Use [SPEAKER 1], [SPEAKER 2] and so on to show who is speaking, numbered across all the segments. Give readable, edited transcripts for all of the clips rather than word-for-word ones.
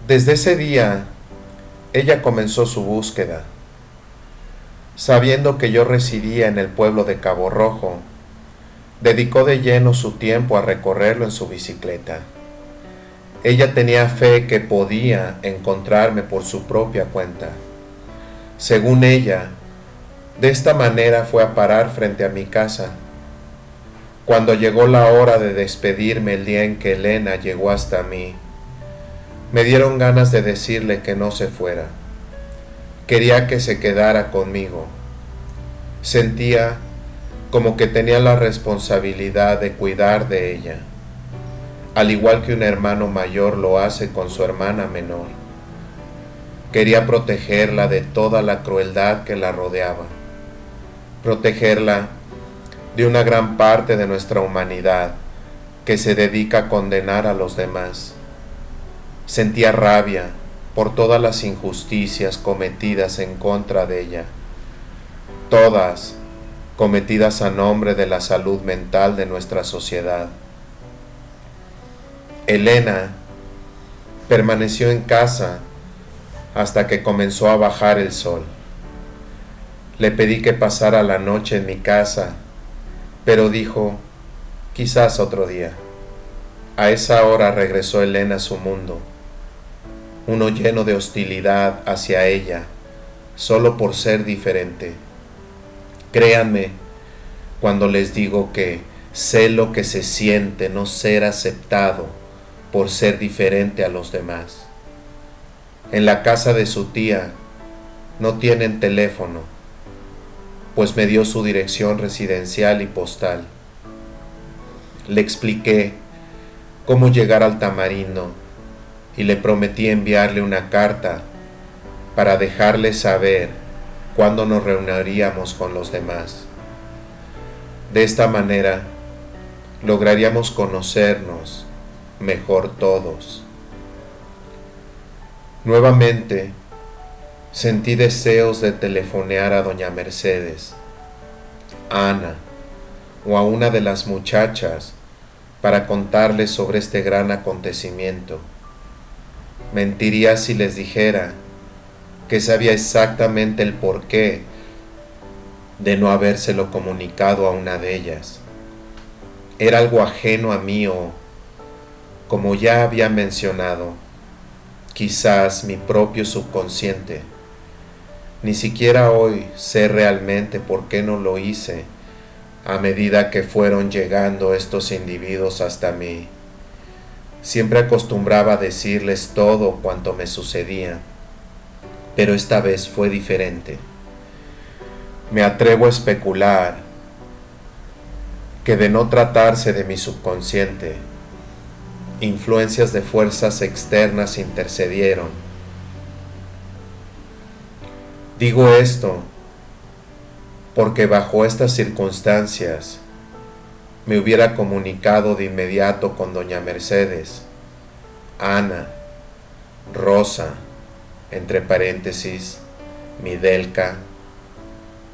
[SPEAKER 1] Desde ese día, ella comenzó su búsqueda. Sabiendo que yo residía en el pueblo de Cabo Rojo, dedicó de lleno su tiempo a recorrerlo en su bicicleta. Ella tenía fe que podía encontrarme por su propia cuenta. Según ella, de esta manera fue a parar frente a mi casa. Cuando llegó la hora de despedirme el día en que Elena llegó hasta mí, me dieron ganas de decirle que no se fuera. Quería que se quedara conmigo. Sentía como que tenía la responsabilidad de cuidar de ella, al igual que un hermano mayor lo hace con su hermana menor. Quería protegerla de toda la crueldad que la rodeaba, protegerla de una gran parte de nuestra humanidad que se dedica a condenar a los demás. Sentía rabia por todas las injusticias cometidas en contra de ella, todas cometidas a nombre de la salud mental de nuestra sociedad. Elena permaneció en casa hasta que comenzó a bajar el sol. Le pedí que pasara la noche en mi casa, pero dijo, quizás otro día. A esa hora regresó Elena a su mundo, uno lleno de hostilidad hacia ella, solo por ser diferente. Créanme cuando les digo que sé lo que se siente no ser aceptado por ser diferente a los demás. En la casa de su tía no tienen teléfono, pues me dio su dirección residencial y postal. Le expliqué cómo llegar al Tamarindo y le prometí enviarle una carta para dejarle saber cuándo nos reuniríamos con los demás. De esta manera lograríamos conocernos mejor todos. Nuevamente sentí deseos de telefonear a doña Mercedes, a Ana o a una de las muchachas para contarles sobre este gran acontecimiento. Mentiría si les dijera que sabía exactamente el porqué de no habérselo comunicado a una de ellas. Era algo ajeno a mí o, como ya había mencionado, quizás mi propio subconsciente. Ni siquiera hoy sé realmente por qué no lo hice a medida que fueron llegando estos individuos hasta mí. Siempre acostumbraba a decirles todo cuanto me sucedía, pero esta vez fue diferente. Me atrevo a especular que de no tratarse de mi subconsciente, influencias de fuerzas externas intercedieron. Digo esto porque bajo estas circunstancias me hubiera comunicado de inmediato con doña Mercedes, Ana, Rosa, entre paréntesis, Midelka,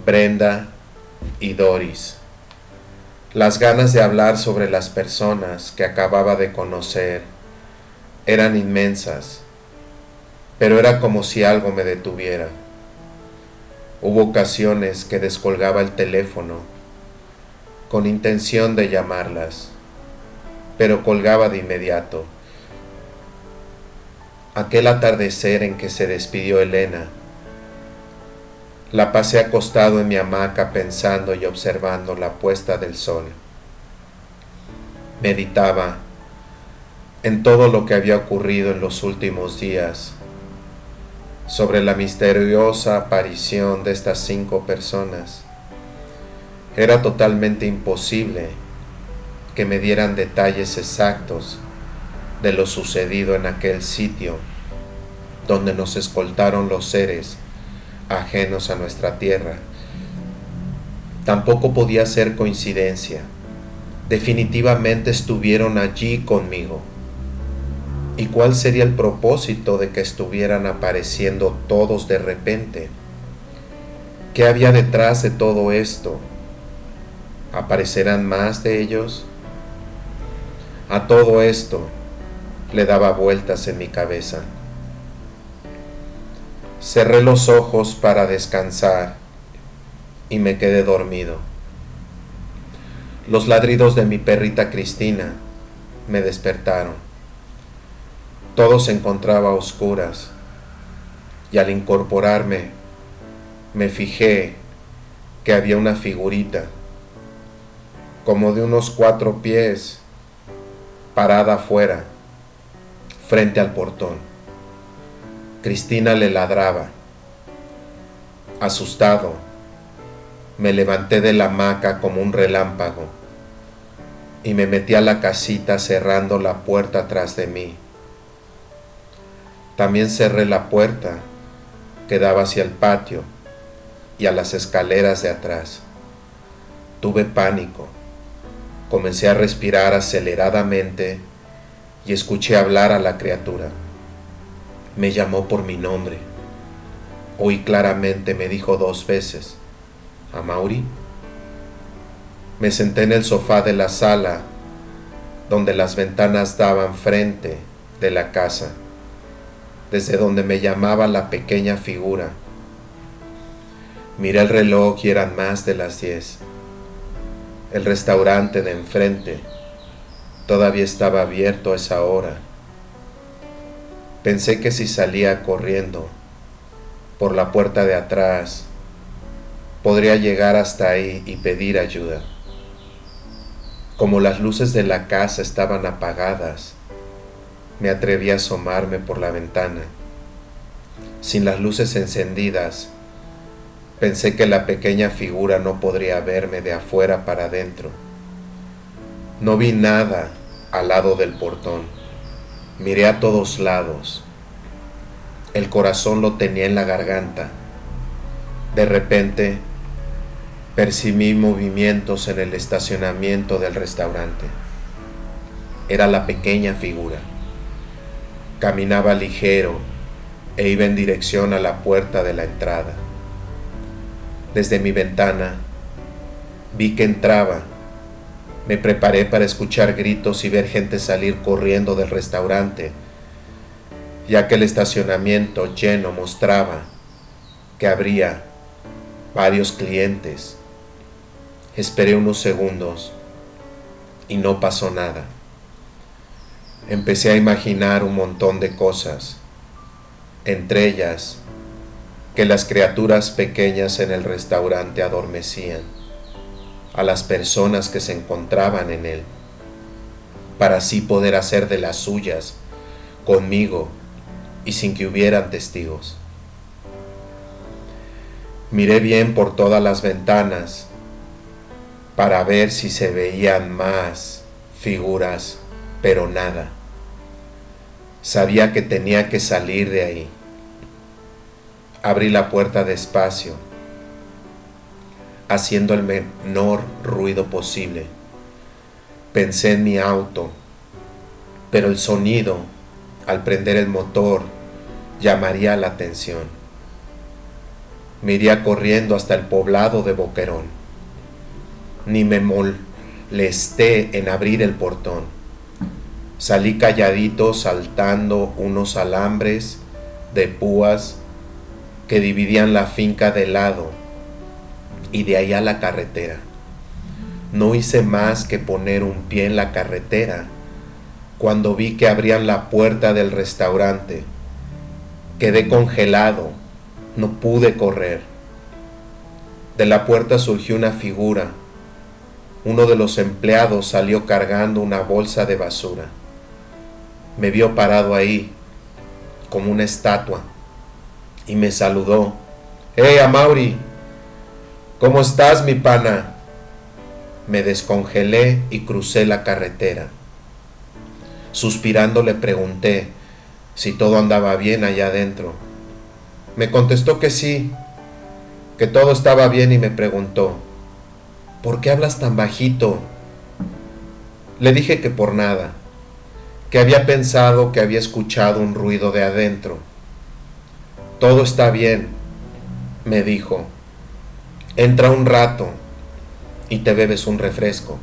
[SPEAKER 1] Brenda y Doris. Las ganas de hablar sobre las personas que acababa de conocer eran inmensas, pero era como si algo me detuviera. Hubo ocasiones que descolgaba el teléfono con intención de llamarlas, pero colgaba de inmediato. Aquel atardecer en que se despidió Elena, la pasé acostado en mi hamaca pensando y observando la puesta del sol. Meditaba en todo lo que había ocurrido en los últimos días, sobre la misteriosa aparición de estas 5 personas. Era totalmente imposible que me dieran detalles exactos de lo sucedido en aquel sitio donde nos escoltaron los seres ajenos a nuestra tierra. Tampoco podía ser coincidencia. Definitivamente estuvieron allí conmigo. ¿Y cuál sería el propósito de que estuvieran apareciendo todos de repente? ¿Qué había detrás de todo esto? ¿Aparecerán más de ellos? A todo esto le daba vueltas en mi cabeza. Cerré los ojos para descansar y me quedé dormido. Los ladridos de mi perrita Cristina me despertaron. Todo se encontraba a oscuras y al incorporarme me fijé que había una figurita como de unos 4 pies parada afuera frente al portón. Cristina le ladraba. Asustado, me levanté de la hamaca como un relámpago y me metí a la casita cerrando la puerta tras de mí. También cerré la puerta que daba hacia el patio y a las escaleras de atrás. Tuve pánico. Comencé a respirar aceleradamente y escuché hablar a la criatura. Me llamó por mi nombre. Oí claramente, me dijo 2 veces: ¿Amaury? Me senté en el sofá de la sala, donde las ventanas daban frente de la casa, desde donde me llamaba la pequeña figura. Miré el reloj y eran más de las 10. El restaurante de enfrente todavía estaba abierto a esa hora. Pensé que si salía corriendo por la puerta de atrás, podría llegar hasta ahí y pedir ayuda. Como las luces de la casa estaban apagadas, me atreví a asomarme por la ventana. Sin las luces encendidas, pensé que la pequeña figura no podría verme de afuera para adentro. No vi nada al lado del portón. Miré a todos lados. El corazón lo tenía en la garganta. De repente, percibí movimientos en el estacionamiento del restaurante. Era la pequeña figura. Caminaba ligero e iba en dirección a la puerta de la entrada. Desde mi ventana, vi que entraba. Me preparé para escuchar gritos y ver gente salir corriendo del restaurante, ya que el estacionamiento lleno mostraba que habría varios clientes. Esperé unos segundos y no pasó nada. Empecé a imaginar un montón de cosas, entre ellas que las criaturas pequeñas en el restaurante adormecían a las personas que se encontraban en él, para así poder hacer de las suyas conmigo y sin que hubieran testigos. Miré bien por todas las ventanas para ver si se veían más figuras, pero nada. Sabía que tenía que salir de ahí. Abrí la puerta despacio, haciendo el menor ruido posible. Pensé en mi auto, pero el sonido, al prender el motor, llamaría la atención. Me iría corriendo hasta el poblado de Boquerón. Ni me molesté en abrir el portón. Salí calladito saltando unos alambres de púas que dividían la finca de lado y de ahí a la carretera. No hice más que poner un pie en la carretera cuando vi que abrían la puerta del restaurante. Quedé congelado, no pude correr. De la puerta surgió una figura. Uno de los empleados salió cargando una bolsa de basura. Me vio parado ahí, como una estatua, y me saludó. «¡Hey, Amaury! ¿Cómo estás, mi pana?» Me descongelé y crucé la carretera. Suspirando le pregunté si todo andaba bien allá adentro. Me contestó que sí, que todo estaba bien y me preguntó: «¿Por qué hablas tan bajito?» Le dije que por nada, que había pensado que había escuchado un ruido de adentro. «Todo está bien», me dijo. «Entra un rato y te bebes un refresco».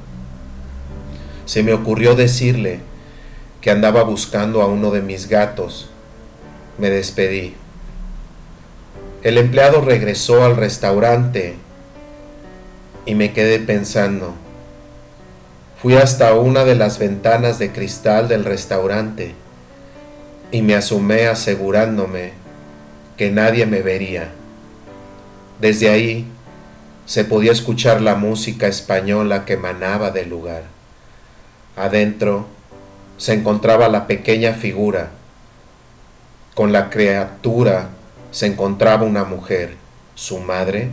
[SPEAKER 1] Se me ocurrió decirle que andaba buscando a uno de mis gatos. Me despedí. El empleado regresó al restaurante y me quedé pensando. Fui hasta una de las ventanas de cristal del restaurante y me asomé asegurándome que nadie me vería. Desde ahí se podía escuchar la música española que emanaba del lugar. Adentro se encontraba la pequeña figura. Con la criatura se encontraba una mujer, su madre,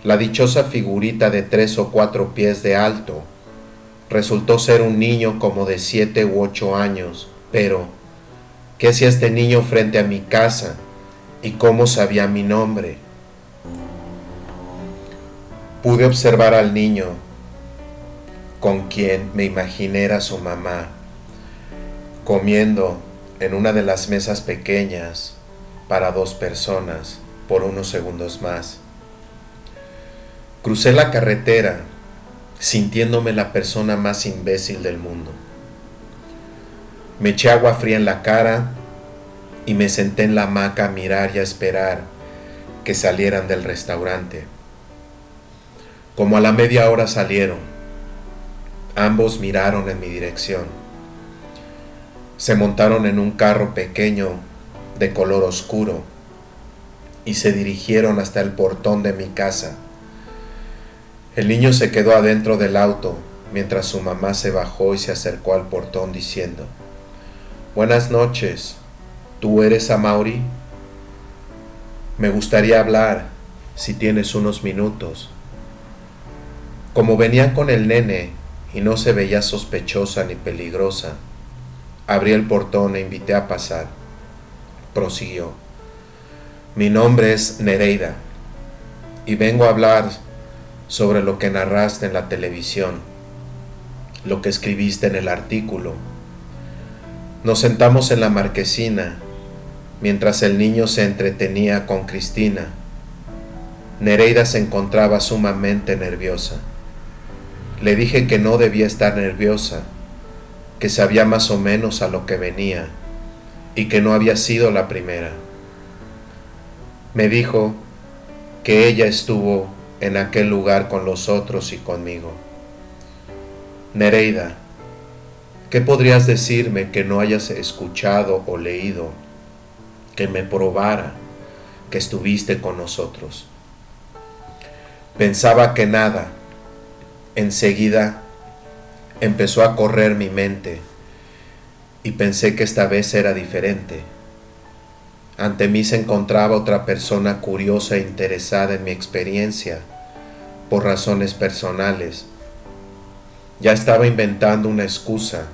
[SPEAKER 1] la dichosa figurita de 3 o 4 pies de alto. Resultó ser un niño como de 7 u 8 años, pero ¿qué hacía este niño frente a mi casa y cómo sabía mi nombre? Pude observar al niño, con quien me imaginé era su mamá, comiendo en una de las mesas pequeñas para 2 personas por unos segundos más. Crucé la carretera sintiéndome la persona más imbécil del mundo. Me eché agua fría en la cara y me senté en la hamaca a mirar y a esperar que salieran del restaurante. Como a la media hora salieron. Ambos miraron en mi dirección. Se montaron en un carro pequeño de color oscuro y se dirigieron hasta el portón de mi casa. El niño se quedó adentro del auto mientras su mamá se bajó y se acercó al portón diciendo: «Buenas noches, ¿tú eres Amaury? Me gustaría hablar, si tienes unos minutos». Como venía con el nene y no se veía sospechosa ni peligrosa, abrí el portón e invité a pasar. Prosiguió: «Mi nombre es Nereida y vengo a hablar sobre lo que narraste en la televisión, lo que escribiste en el artículo». Nos sentamos en la marquesina mientras el niño se entretenía con Cristina. Nereida se encontraba sumamente nerviosa. Le dije que no debía estar nerviosa, que sabía más o menos a lo que venía y que no había sido la primera. Me dijo que ella estuvo en aquel lugar con los otros y conmigo. Nereida, ¿qué podrías decirme que no hayas escuchado o leído que me probara que estuviste con nosotros? Pensaba que nada. Enseguida empezó a correr mi mente y pensé que esta vez era diferente. Ante mí se encontraba otra persona curiosa e interesada en mi experiencia por razones personales. Ya estaba inventando una excusa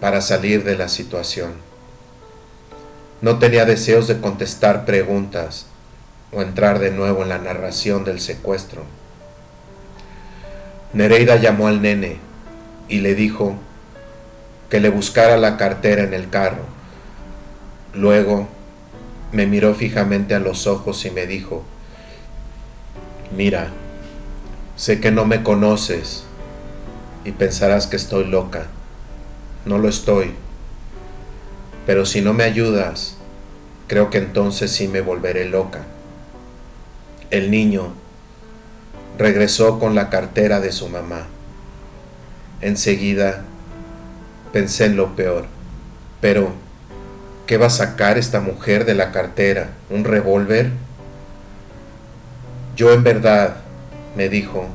[SPEAKER 1] para salir de la situación. No tenía deseos de contestar preguntas o entrar de nuevo en la narración del secuestro. Nereida llamó al nene y le dijo que le buscara la cartera en el carro. Luego me miró fijamente a los ojos y me dijo: «Mira, sé que no me conoces y pensarás que estoy loca. No lo estoy. Pero si no me ayudas, creo que entonces sí me volveré loca». El niño regresó con la cartera de su mamá. Enseguida pensé en lo peor. Pero, ¿qué va a sacar esta mujer de la cartera? ¿Un revólver? Yo en verdad, me dijo,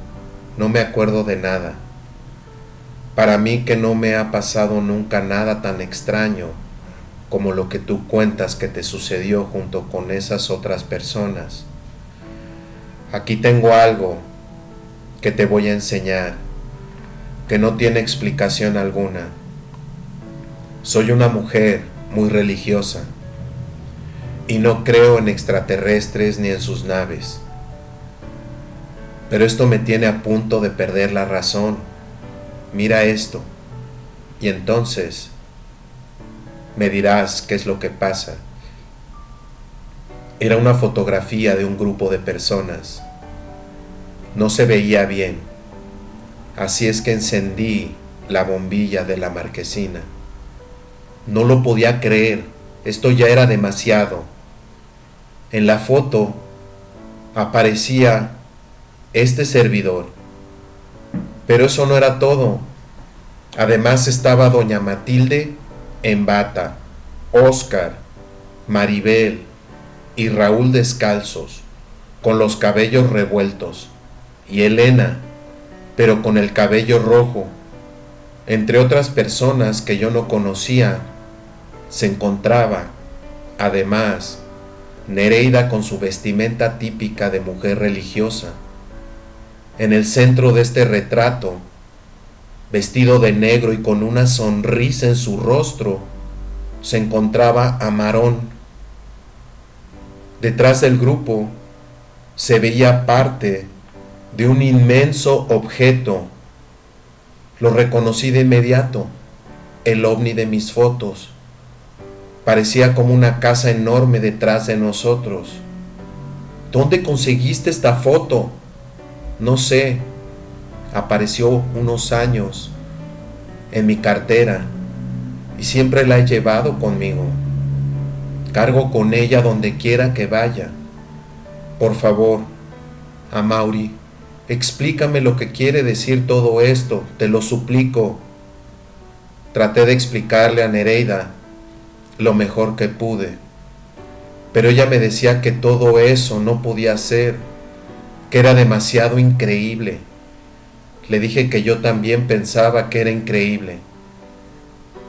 [SPEAKER 1] no me acuerdo de nada. Para mí que no me ha pasado nunca nada tan extraño como lo que tú cuentas que te sucedió junto con esas otras personas. Aquí tengo algo que te voy a enseñar, que no tiene explicación alguna. Soy una mujer muy religiosa y no creo en extraterrestres ni en sus naves. Pero esto me tiene a punto de perder la razón. Mira esto, y entonces me dirás qué es lo que pasa. Era una fotografía de un grupo de personas. No se veía bien, así es que encendí la bombilla de la marquesina. No lo podía creer, esto ya era demasiado. En la foto aparecía este servidor, pero eso no era todo. Además estaba doña Matilde en bata, Óscar, Maribel y Raúl descalzos, con los cabellos revueltos, y Elena, pero con el cabello rojo. Entre otras personas que yo no conocía, se encontraba, además, Nereida con su vestimenta típica de mujer religiosa. En el centro de este retrato, vestido de negro y con una sonrisa en su rostro, se encontraba Amarón. Detrás del grupo se veía parte de un inmenso objeto. Lo reconocí de inmediato, el ovni de mis fotos. Parecía como una casa enorme detrás de nosotros. ¿Dónde conseguiste esta foto? No sé. Apareció unos años en mi cartera y siempre la he llevado conmigo. Cargo con ella donde quiera que vaya. Por favor, Amaury, explícame lo que quiere decir todo esto, te lo suplico. Traté de explicarle a Nereida lo mejor que pude, pero ella me decía que todo eso no podía ser, que era demasiado increíble. Le dije que yo también pensaba que era increíble,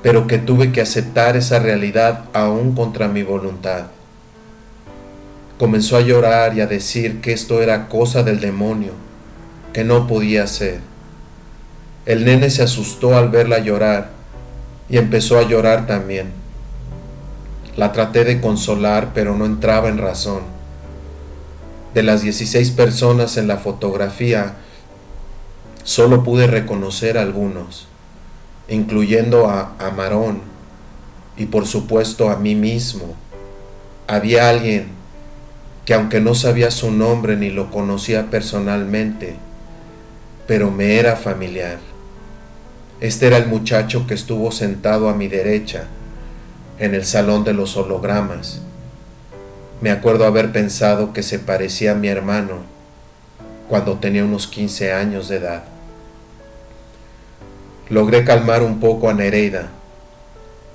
[SPEAKER 1] pero que tuve que aceptar esa realidad aún contra mi voluntad. Comenzó a llorar y a decir que esto era cosa del demonio, que no podía ser. El nene se asustó al verla llorar y empezó a llorar también. La traté de consolar, pero no entraba en razón. De las 16 personas en la fotografía, solo pude reconocer a algunos, incluyendo a Amarón y por supuesto a mí mismo. Había alguien que, aunque no sabía su nombre ni lo conocía personalmente, pero me era familiar. Este era el muchacho que estuvo sentado a mi derecha en el salón de los hologramas. Me acuerdo haber pensado que se parecía a mi hermano cuando tenía unos 15 años de edad. Logré calmar un poco a Nereida.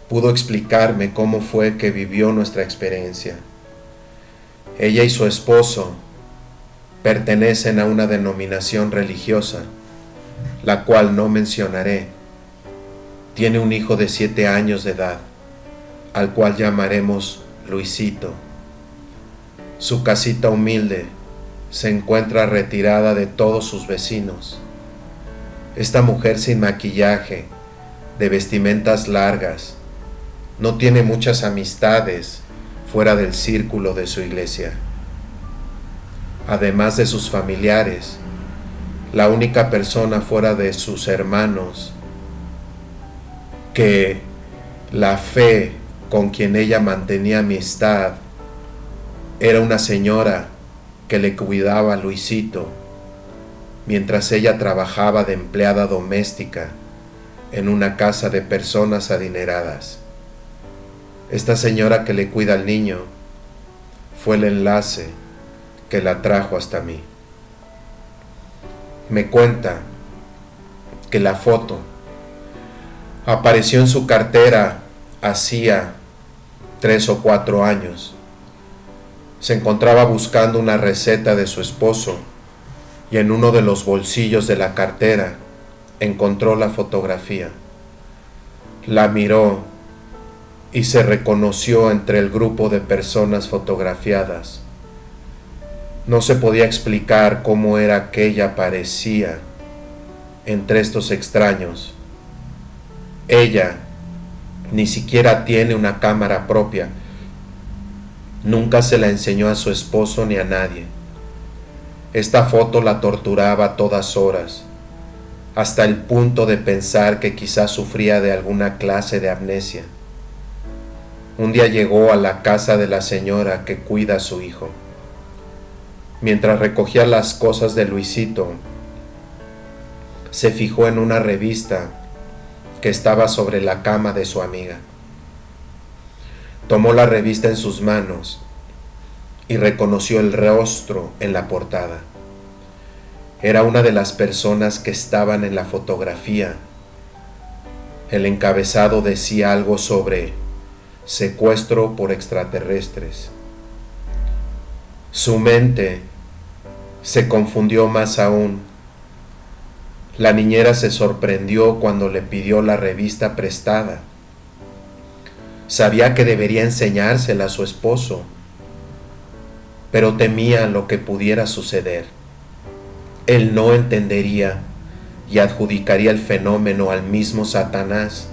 [SPEAKER 1] Pudo explicarme cómo fue que vivió nuestra experiencia. Ella y su esposo pertenecen a una denominación religiosa, la cual no mencionaré. Tiene un hijo de 7 años de edad, al cual llamaremos Luisito. Su casita humilde se encuentra retirada de todos sus vecinos. Esta mujer sin maquillaje, de vestimentas largas, no tiene muchas amistades fuera del círculo de su iglesia. Además de sus familiares, la única persona fuera de sus hermanos que la fe con quien ella mantenía amistad era una señora que le cuidaba a Luisito mientras ella trabajaba de empleada doméstica en una casa de personas adineradas. Esta señora que le cuida al niño fue el enlace que la trajo hasta mí. Me cuenta que la foto apareció en su cartera hacía 3 o 4 años. Se encontraba buscando una receta de su esposo y en uno de los bolsillos de la cartera encontró la fotografía. La miró y se reconoció entre el grupo de personas fotografiadas. No se podía explicar cómo era que ella aparecía entre estos extraños. Ella ni siquiera tiene una cámara propia. Nunca se la enseñó a su esposo ni a nadie. Esta foto la torturaba a todas horas, hasta el punto de pensar que quizás sufría de alguna clase de amnesia. Un día llegó a la casa de la señora que cuida a su hijo. Mientras recogía las cosas de Luisito, se fijó en una revista que estaba sobre la cama de su amiga. Tomó la revista en sus manos y reconoció el rostro en la portada. Era una de las personas que estaban en la fotografía. El encabezado decía algo sobre secuestro por extraterrestres. Su mente se confundió más aún. La niñera se sorprendió cuando le pidió la revista prestada. Sabía que debería enseñársela a su esposo, pero temía lo que pudiera suceder. Él no entendería y adjudicaría el fenómeno al mismo Satanás,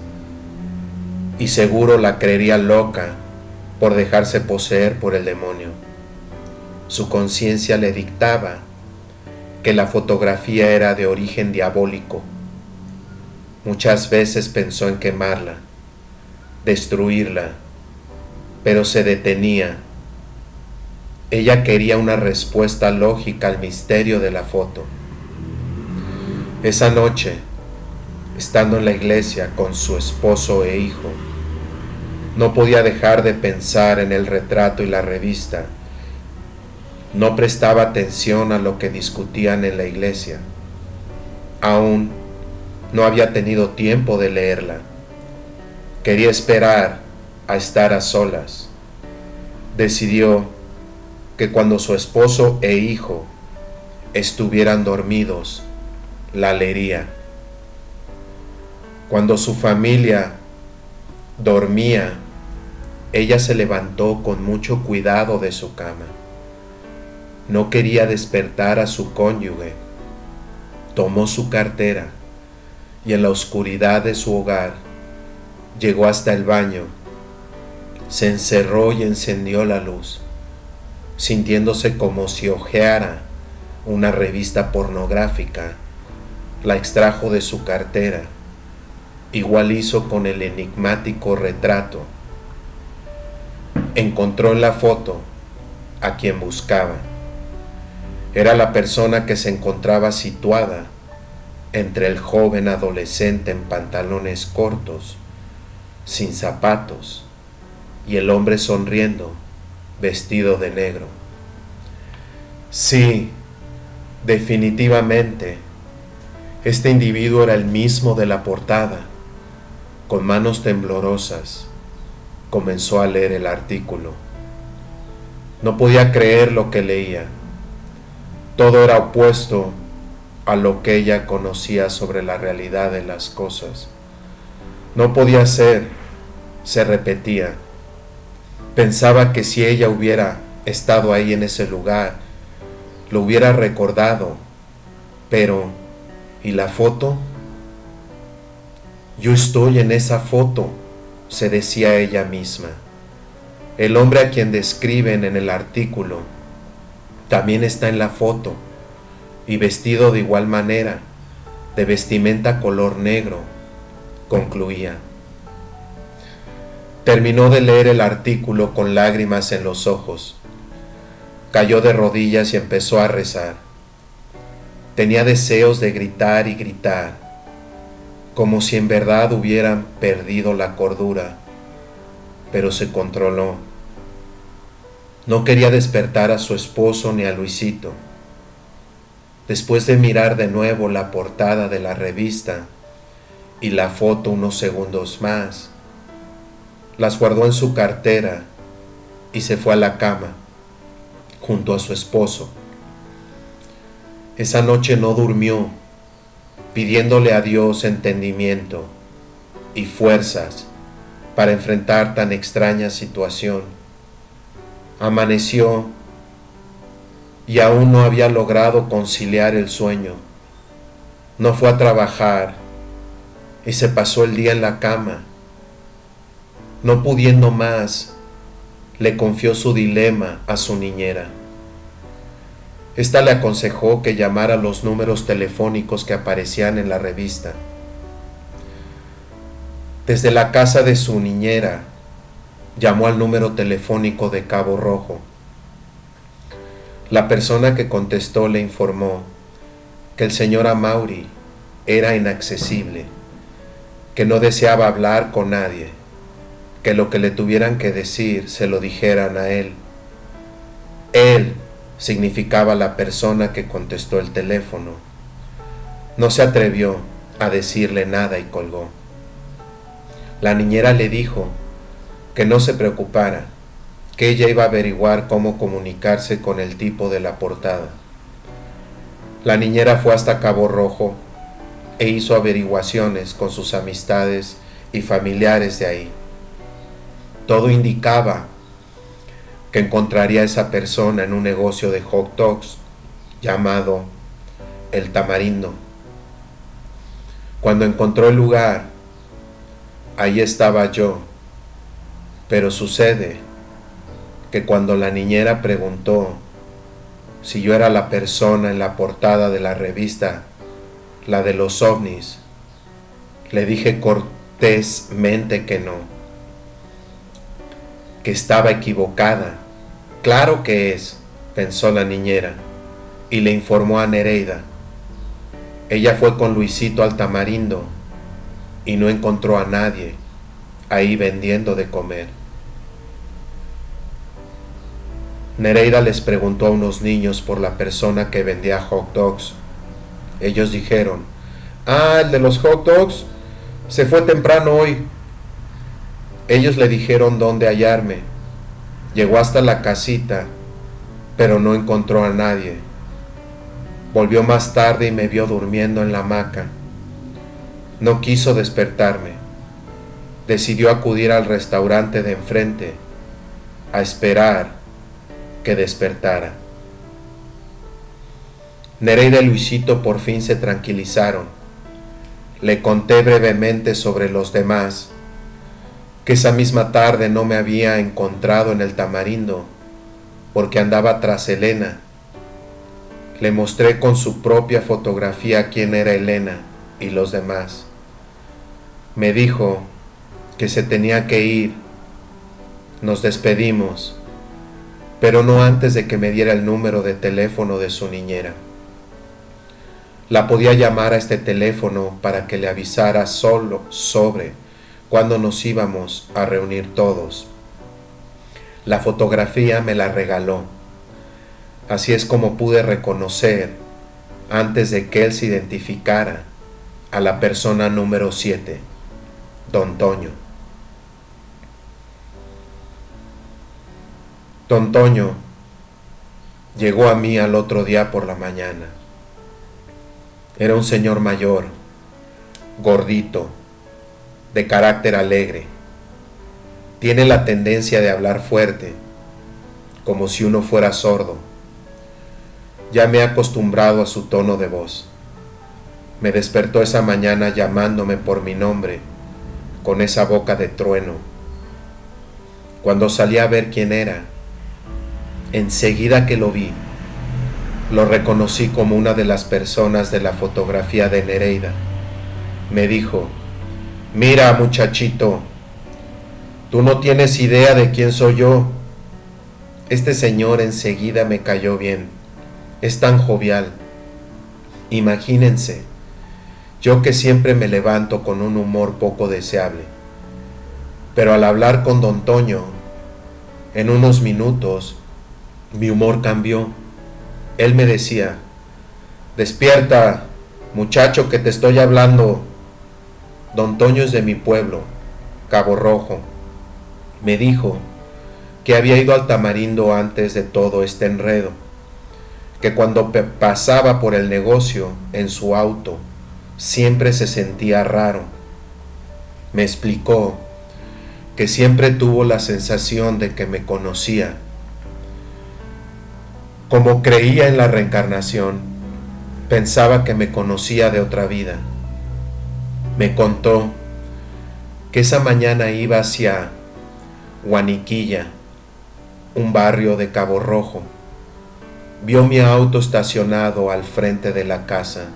[SPEAKER 1] y seguro la creería loca por dejarse poseer por el demonio. Su conciencia le dictaba que la fotografía era de origen diabólico. Muchas veces pensó en quemarla, destruirla, pero se detenía. Ella quería una respuesta lógica al misterio de la foto. Esa noche, estando en la iglesia con su esposo e hijo, no podía dejar de pensar en el retrato y la revista. No prestaba atención a lo que discutían en la iglesia. Aún no había tenido tiempo de leerla. Quería esperar a estar a solas. Decidió que cuando su esposo e hijo estuvieran dormidos, la leería. Cuando su familia dormía, ella se levantó con mucho cuidado de su cama. No quería despertar a su cónyuge. Tomó su cartera y en la oscuridad de su hogar llegó hasta el baño. Se encerró y encendió la luz, sintiéndose como si hojeara una revista pornográfica. La extrajo de su cartera. Igual hizo con el enigmático retrato. Encontró en la foto a quien buscaba. Era la persona que se encontraba situada entre el joven adolescente en pantalones cortos, sin zapatos, y el hombre sonriendo, vestido de negro. Sí, definitivamente, este individuo era el mismo de la portada. Con manos temblorosas, comenzó a leer el artículo. No podía creer lo que leía. Todo era opuesto a lo que ella conocía sobre la realidad de las cosas. No podía ser, se repetía. Pensaba que si ella hubiera estado ahí en ese lugar, lo hubiera recordado. Pero, ¿y la foto? Yo estoy en esa foto, se decía ella misma. El hombre a quien describen en el artículo también está en la foto, y vestido de igual manera, de vestimenta color negro, concluía. Terminó de leer el artículo con lágrimas en los ojos. Cayó de rodillas y empezó a rezar. Tenía deseos de gritar y gritar, como si en verdad hubieran perdido la cordura, pero se controló. No quería despertar a su esposo ni a Luisito. Después de mirar de nuevo la portada de la revista y la foto unos segundos más, las guardó en su cartera y se fue a la cama junto a su esposo. Esa noche no durmió, pidiéndole a Dios entendimiento y fuerzas para enfrentar tan extraña situación. Amaneció y aún no había logrado conciliar el sueño. No fue a trabajar y se pasó el día en la cama. No pudiendo más, le confió su dilema a su niñera. Esta le aconsejó que llamara a los números telefónicos que aparecían en la revista. Desde la casa de su niñera, llamó al número telefónico de Cabo Rojo. La persona que contestó le informó que el señor Amaury era inaccesible, que no deseaba hablar con nadie, que lo que le tuvieran que decir se lo dijeran a él. Él significaba la persona que contestó el teléfono. No se atrevió a decirle nada y colgó. La niñera le dijo que no se preocupara, que ella iba a averiguar cómo comunicarse con el tipo de la portada. La niñera fue hasta Cabo Rojo e hizo averiguaciones con sus amistades y familiares de ahí. Todo indicaba que encontraría a esa persona en un negocio de hot dogs llamado El Tamarindo. Cuando encontró el lugar, ahí estaba yo, pero sucede que cuando la niñera preguntó si yo era la persona en la portada de la revista, la de los ovnis, le dije cortésmente que no, que estaba equivocada. Claro que es, pensó la niñera, y le informó a Nereida. Ella fue con Luisito al Tamarindo y no encontró a nadie ahí vendiendo de comer. Nereida les preguntó a unos niños por la persona que vendía hot dogs. Ellos dijeron: el de los hot dogs se fue temprano hoy. Ellos le dijeron dónde hallarme. Llegó hasta la casita, pero no encontró a nadie. Volvió más tarde y me vio durmiendo en la hamaca. No quiso despertarme. Decidió acudir al restaurante de enfrente a esperar que despertara. Nereida y Luisito por fin se tranquilizaron. Le conté brevemente sobre los demás, que esa misma tarde no me había encontrado en el Tamarindo porque andaba tras Elena. Le mostré con su propia fotografía quién era Elena y los demás. Me dijo que se tenía que ir. Nos despedimos, pero no antes de que me diera el número de teléfono de su niñera. La podía llamar a este teléfono para que le avisara solo sobre cuándo nos íbamos a reunir todos. La fotografía me la regaló. Así es como pude reconocer, antes de que él se identificara, a la persona número 7, Don Toño. Don Toño llegó a mí al otro día por la mañana. Era un señor mayor, gordito, de carácter alegre. Tiene la tendencia de hablar fuerte, como si uno fuera sordo. Ya me he acostumbrado a su tono de voz. Me despertó esa mañana llamándome por mi nombre, con esa boca de trueno. Cuando salí a ver quién era, enseguida que lo vi, lo reconocí como una de las personas de la fotografía de Nereida. Me dijo: mira, muchachito, tú no tienes idea de quién soy yo. Este señor enseguida me cayó bien. Es tan jovial. Imagínense, yo que siempre me levanto con un humor poco deseable. Pero al hablar con Don Toño, en unos minutos, mi humor cambió. Él me decía: despierta, muchacho, que te estoy hablando. Don Toño es de mi pueblo, Cabo Rojo. Me dijo que había ido al Tamarindo antes de todo este enredo, que cuando pasaba por el negocio en su auto, siempre se sentía raro. Me explicó que siempre tuvo la sensación de que me conocía. Como creía en la reencarnación, pensaba que me conocía de otra vida. Me contó que esa mañana iba hacia Guaniquilla, un barrio de Cabo Rojo. Vio mi auto estacionado al frente de la casa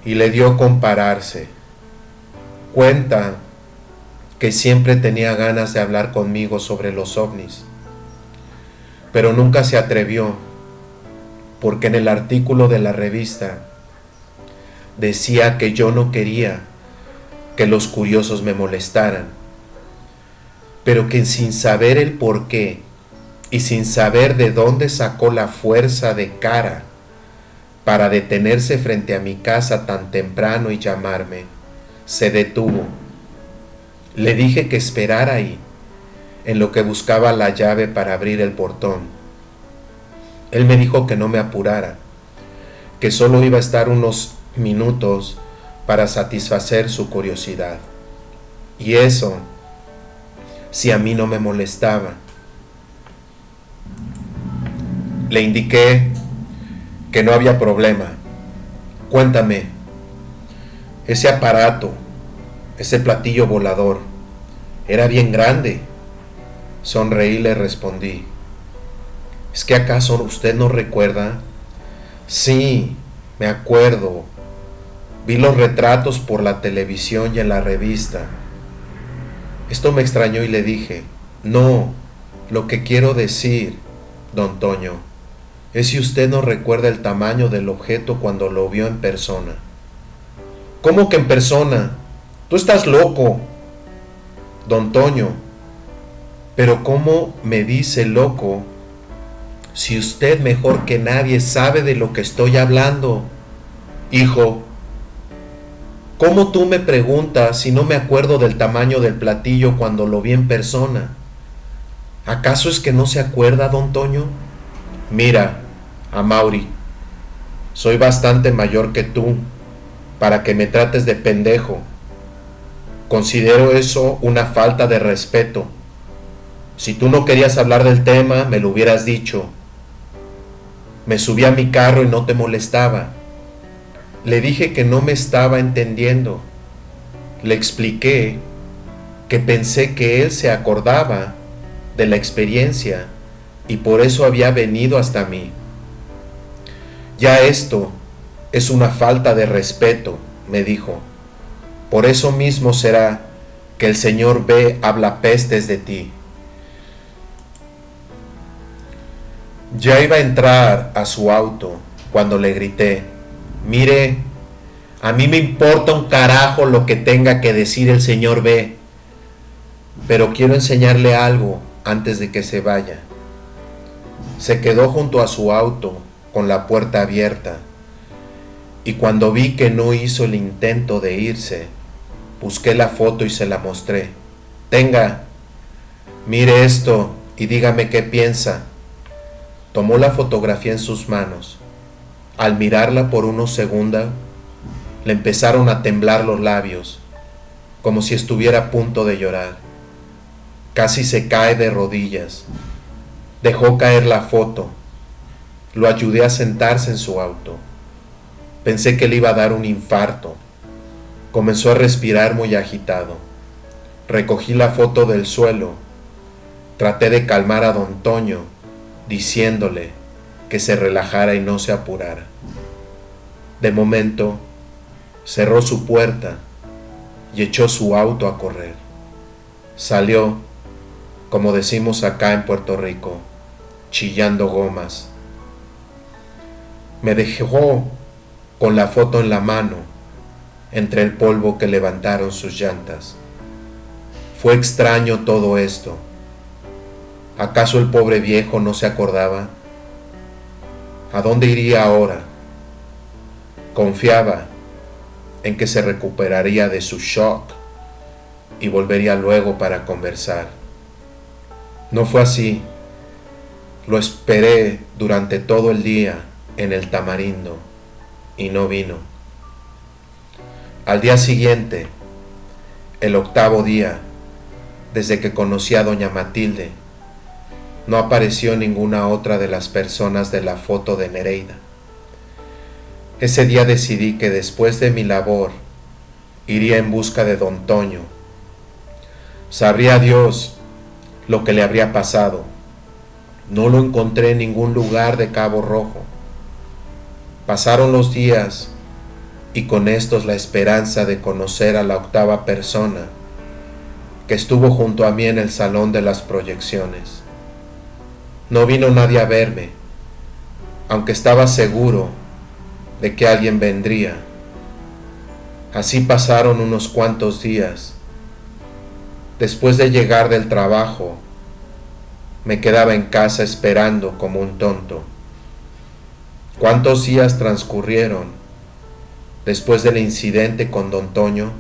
[SPEAKER 1] y le dio con pararse. Cuenta que siempre tenía ganas de hablar conmigo sobre los ovnis, pero nunca se atrevió, porque en el artículo de la revista decía que yo no quería que los curiosos me molestaran, pero que sin saber el por qué y sin saber de dónde sacó la fuerza de cara para detenerse frente a mi casa tan temprano y llamarme, se detuvo. Le dije que esperara ahí, en lo que buscaba la llave para abrir el portón. Él me dijo que no me apurara, que solo iba a estar unos minutos para satisfacer su curiosidad. Y eso, si a mí no me molestaba. Le indiqué que no había problema. Cuéntame, ese aparato, ese platillo volador, era bien grande. Sonreí y le respondí, ¿es que acaso usted no recuerda? Sí, me acuerdo. Vi los retratos por la televisión y en la revista. Esto me extrañó y le dije, no, lo que quiero decir, don Toño, es si usted no recuerda el tamaño del objeto cuando lo vio en persona. ¿Cómo que en persona? Tú estás loco, don Toño. Pero ¿cómo me dice loco si usted mejor que nadie sabe de lo que estoy hablando? Hijo, ¿cómo tú me preguntas si no me acuerdo del tamaño del platillo cuando lo vi en persona? ¿Acaso es que no se acuerda, don Toño? Mira, Amaury, soy bastante mayor que tú para que me trates de pendejo. Considero eso una falta de respeto. Si tú no querías hablar del tema, me lo hubieras dicho. Me subí a mi carro y no te molestaba. Le dije que no me estaba entendiendo. Le expliqué que pensé que él se acordaba de la experiencia y por eso había venido hasta mí. Ya esto es una falta de respeto, me dijo. Por eso mismo será que el señor B habla pestes de ti. Ya iba a entrar a su auto cuando le grité, mire, a mí me importa un carajo lo que tenga que decir el señor B, pero quiero enseñarle algo antes de que se vaya. Se quedó junto a su auto con la puerta abierta y cuando vi que no hizo el intento de irse, busqué la foto y se la mostré. Tenga, mire esto y dígame qué piensa. Tomó la fotografía en sus manos. Al mirarla por unos segundos, le empezaron a temblar los labios, como si estuviera a punto de llorar. Casi se cae de rodillas. Dejó caer la foto. Lo ayudé a sentarse en su auto. Pensé que le iba a dar un infarto. Comenzó a respirar muy agitado. Recogí la foto del suelo. Traté de calmar a don Toño, diciéndole que se relajara y no se apurara. De momento, cerró su puerta y echó su auto a correr. Salió, como decimos acá en Puerto Rico, chillando gomas. Me dejó con la foto en la mano, entre el polvo que levantaron sus llantas. Fue extraño todo esto. ¿Acaso el pobre viejo no se acordaba? ¿A dónde iría ahora? Confiaba en que se recuperaría de su shock y volvería luego para conversar. No fue así. Lo esperé durante todo el día en el Tamarindo y no vino. Al día siguiente, el 8º día, desde que conocí a doña Matilde, no apareció ninguna otra de las personas de la foto de Nereida. Ese día decidí que después de mi labor iría en busca de don Toño. Sabría Dios lo que le habría pasado. No lo encontré en ningún lugar de Cabo Rojo. Pasaron los días y con estos la esperanza de conocer a la 8ª persona que estuvo junto a mí en el salón de las proyecciones. No vino nadie a verme, aunque estaba seguro de que alguien vendría. Así pasaron unos cuantos días. Después de llegar del trabajo, me quedaba en casa esperando como un tonto. ¿Cuántos días transcurrieron después del incidente con don Toño?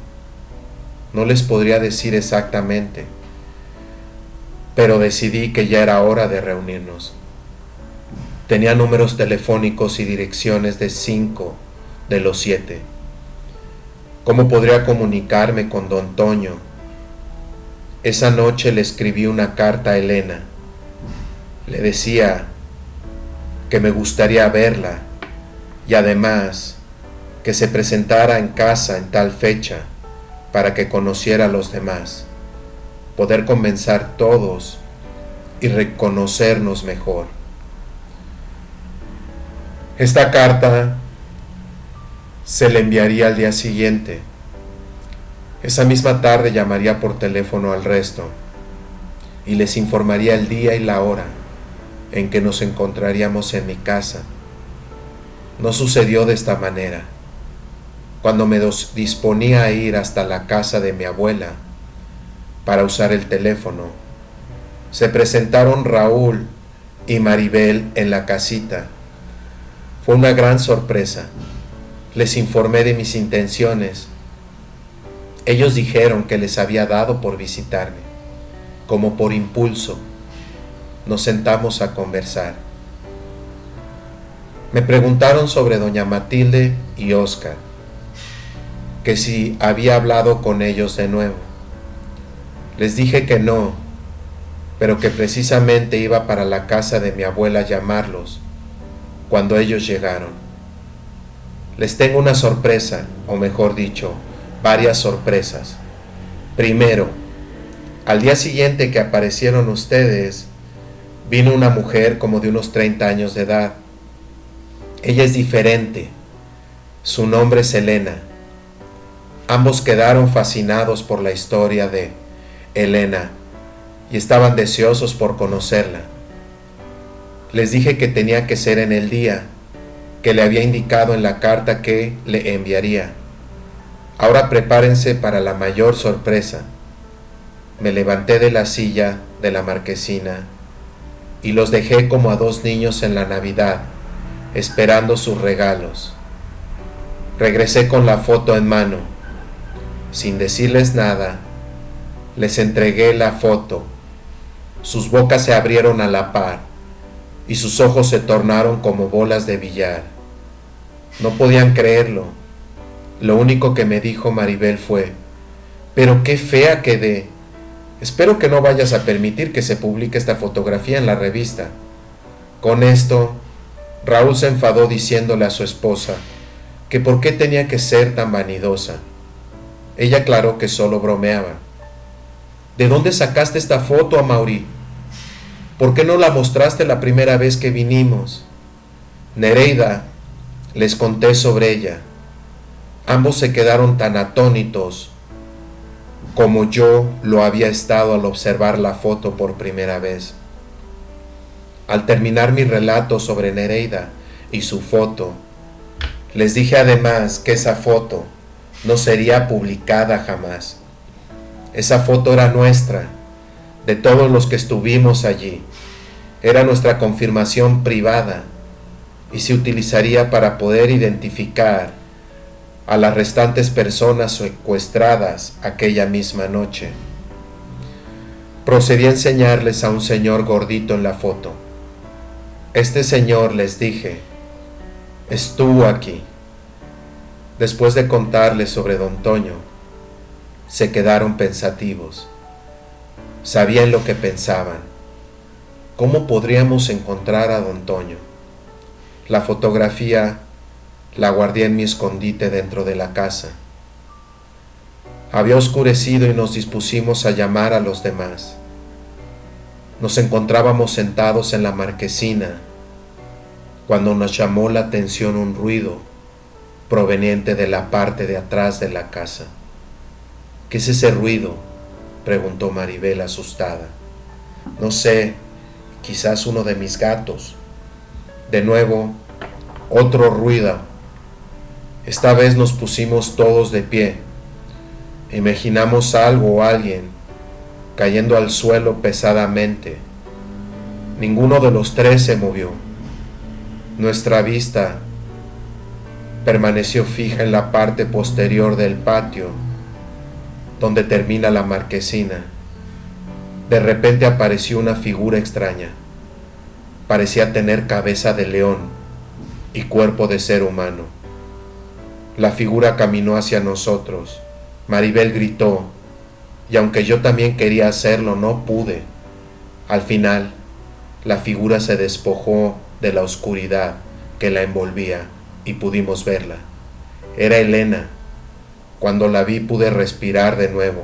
[SPEAKER 1] No les podría decir exactamente, pero decidí que ya era hora de reunirnos. Tenía números telefónicos y direcciones de 5 de los 7. ¿Cómo podría comunicarme con don Toño? Esa noche le escribí una carta a Elena. Le decía que me gustaría verla y además que se presentara en casa en tal fecha para que conociera a los demás, poder conversar todos y reconocernos mejor. Esta carta se le enviaría al día siguiente. Esa misma tarde llamaría por teléfono al resto y les informaría el día y la hora en que nos encontraríamos en mi casa. No sucedió de esta manera. Cuando me disponía a ir hasta la casa de mi abuela para usar el teléfono, se presentaron Raúl y Maribel en la casita. Fue una gran sorpresa. Les informé de mis intenciones. Ellos dijeron que les había dado por visitarme, como por impulso. Nos sentamos a conversar. Me preguntaron sobre doña Matilde y Óscar, que si había hablado con ellos de nuevo. Les dije que no, pero que precisamente iba para la casa de mi abuela a llamarlos cuando ellos llegaron. Les tengo una sorpresa, o mejor dicho, varias sorpresas. Primero, al día siguiente que aparecieron ustedes, vino una mujer como de unos 30 años de edad. Ella es diferente. Su nombre es Elena. Ambos quedaron fascinados por la historia de Elena y estaban deseosos por conocerla. Les dije que tenía que ser en el día que le había indicado en la carta que le enviaría. Ahora prepárense para la mayor sorpresa. Me levanté de la silla de la marquesina y los dejé como a dos niños en la Navidad, esperando sus regalos. Regresé con la foto en mano. Sin decirles nada, les entregué la foto. Sus bocas se abrieron a la par y sus ojos se tornaron como bolas de billar. No podían creerlo. Lo único que me dijo Maribel fue: «Pero qué fea quedé. Espero que no vayas a permitir que se publique esta fotografía en la revista». Con esto, Raúl se enfadó diciéndole a su esposa que por qué tenía que ser tan vanidosa. Ella aclaró que solo bromeaba. «¿De dónde sacaste esta foto, Amaury? ¿Por qué no la mostraste la primera vez que vinimos?» «Nereida», les conté sobre ella. Ambos se quedaron tan atónitos como yo lo había estado al observar la foto por primera vez. Al terminar mi relato sobre Nereida y su foto, les dije además que esa foto no sería publicada jamás. Esa foto era nuestra, de todos los que estuvimos allí. Era nuestra confirmación privada y se utilizaría para poder identificar a las restantes personas secuestradas aquella misma noche. Procedí a enseñarles a un señor gordito en la foto. Este señor, les dije, estuvo aquí. Después de contarles sobre don Toño, se quedaron pensativos. Sabían lo que pensaban. ¿Cómo podríamos encontrar a don Toño? La fotografía la guardé en mi escondite dentro de la casa. Había oscurecido y nos dispusimos a llamar a los demás. Nos encontrábamos sentados en la marquesina cuando nos llamó la atención un ruido proveniente de la parte de atrás de la casa. «¿Qué es ese ruido?», preguntó Maribel asustada. «No sé, quizás uno de mis gatos». De nuevo, otro ruido. Esta vez nos pusimos todos de pie. Imaginamos algo o alguien cayendo al suelo pesadamente. Ninguno de los tres se movió. Nuestra vista permaneció fija en la parte posterior del patio, donde termina la marquesina. De repente apareció una figura extraña. Parecía tener cabeza de león y cuerpo de ser humano. La figura caminó hacia nosotros. Maribel gritó, y aunque yo también quería hacerlo, no pude. Al final, la figura se despojó de la oscuridad que la envolvía y pudimos verla. Era Elena. Cuando la vi pude respirar de nuevo.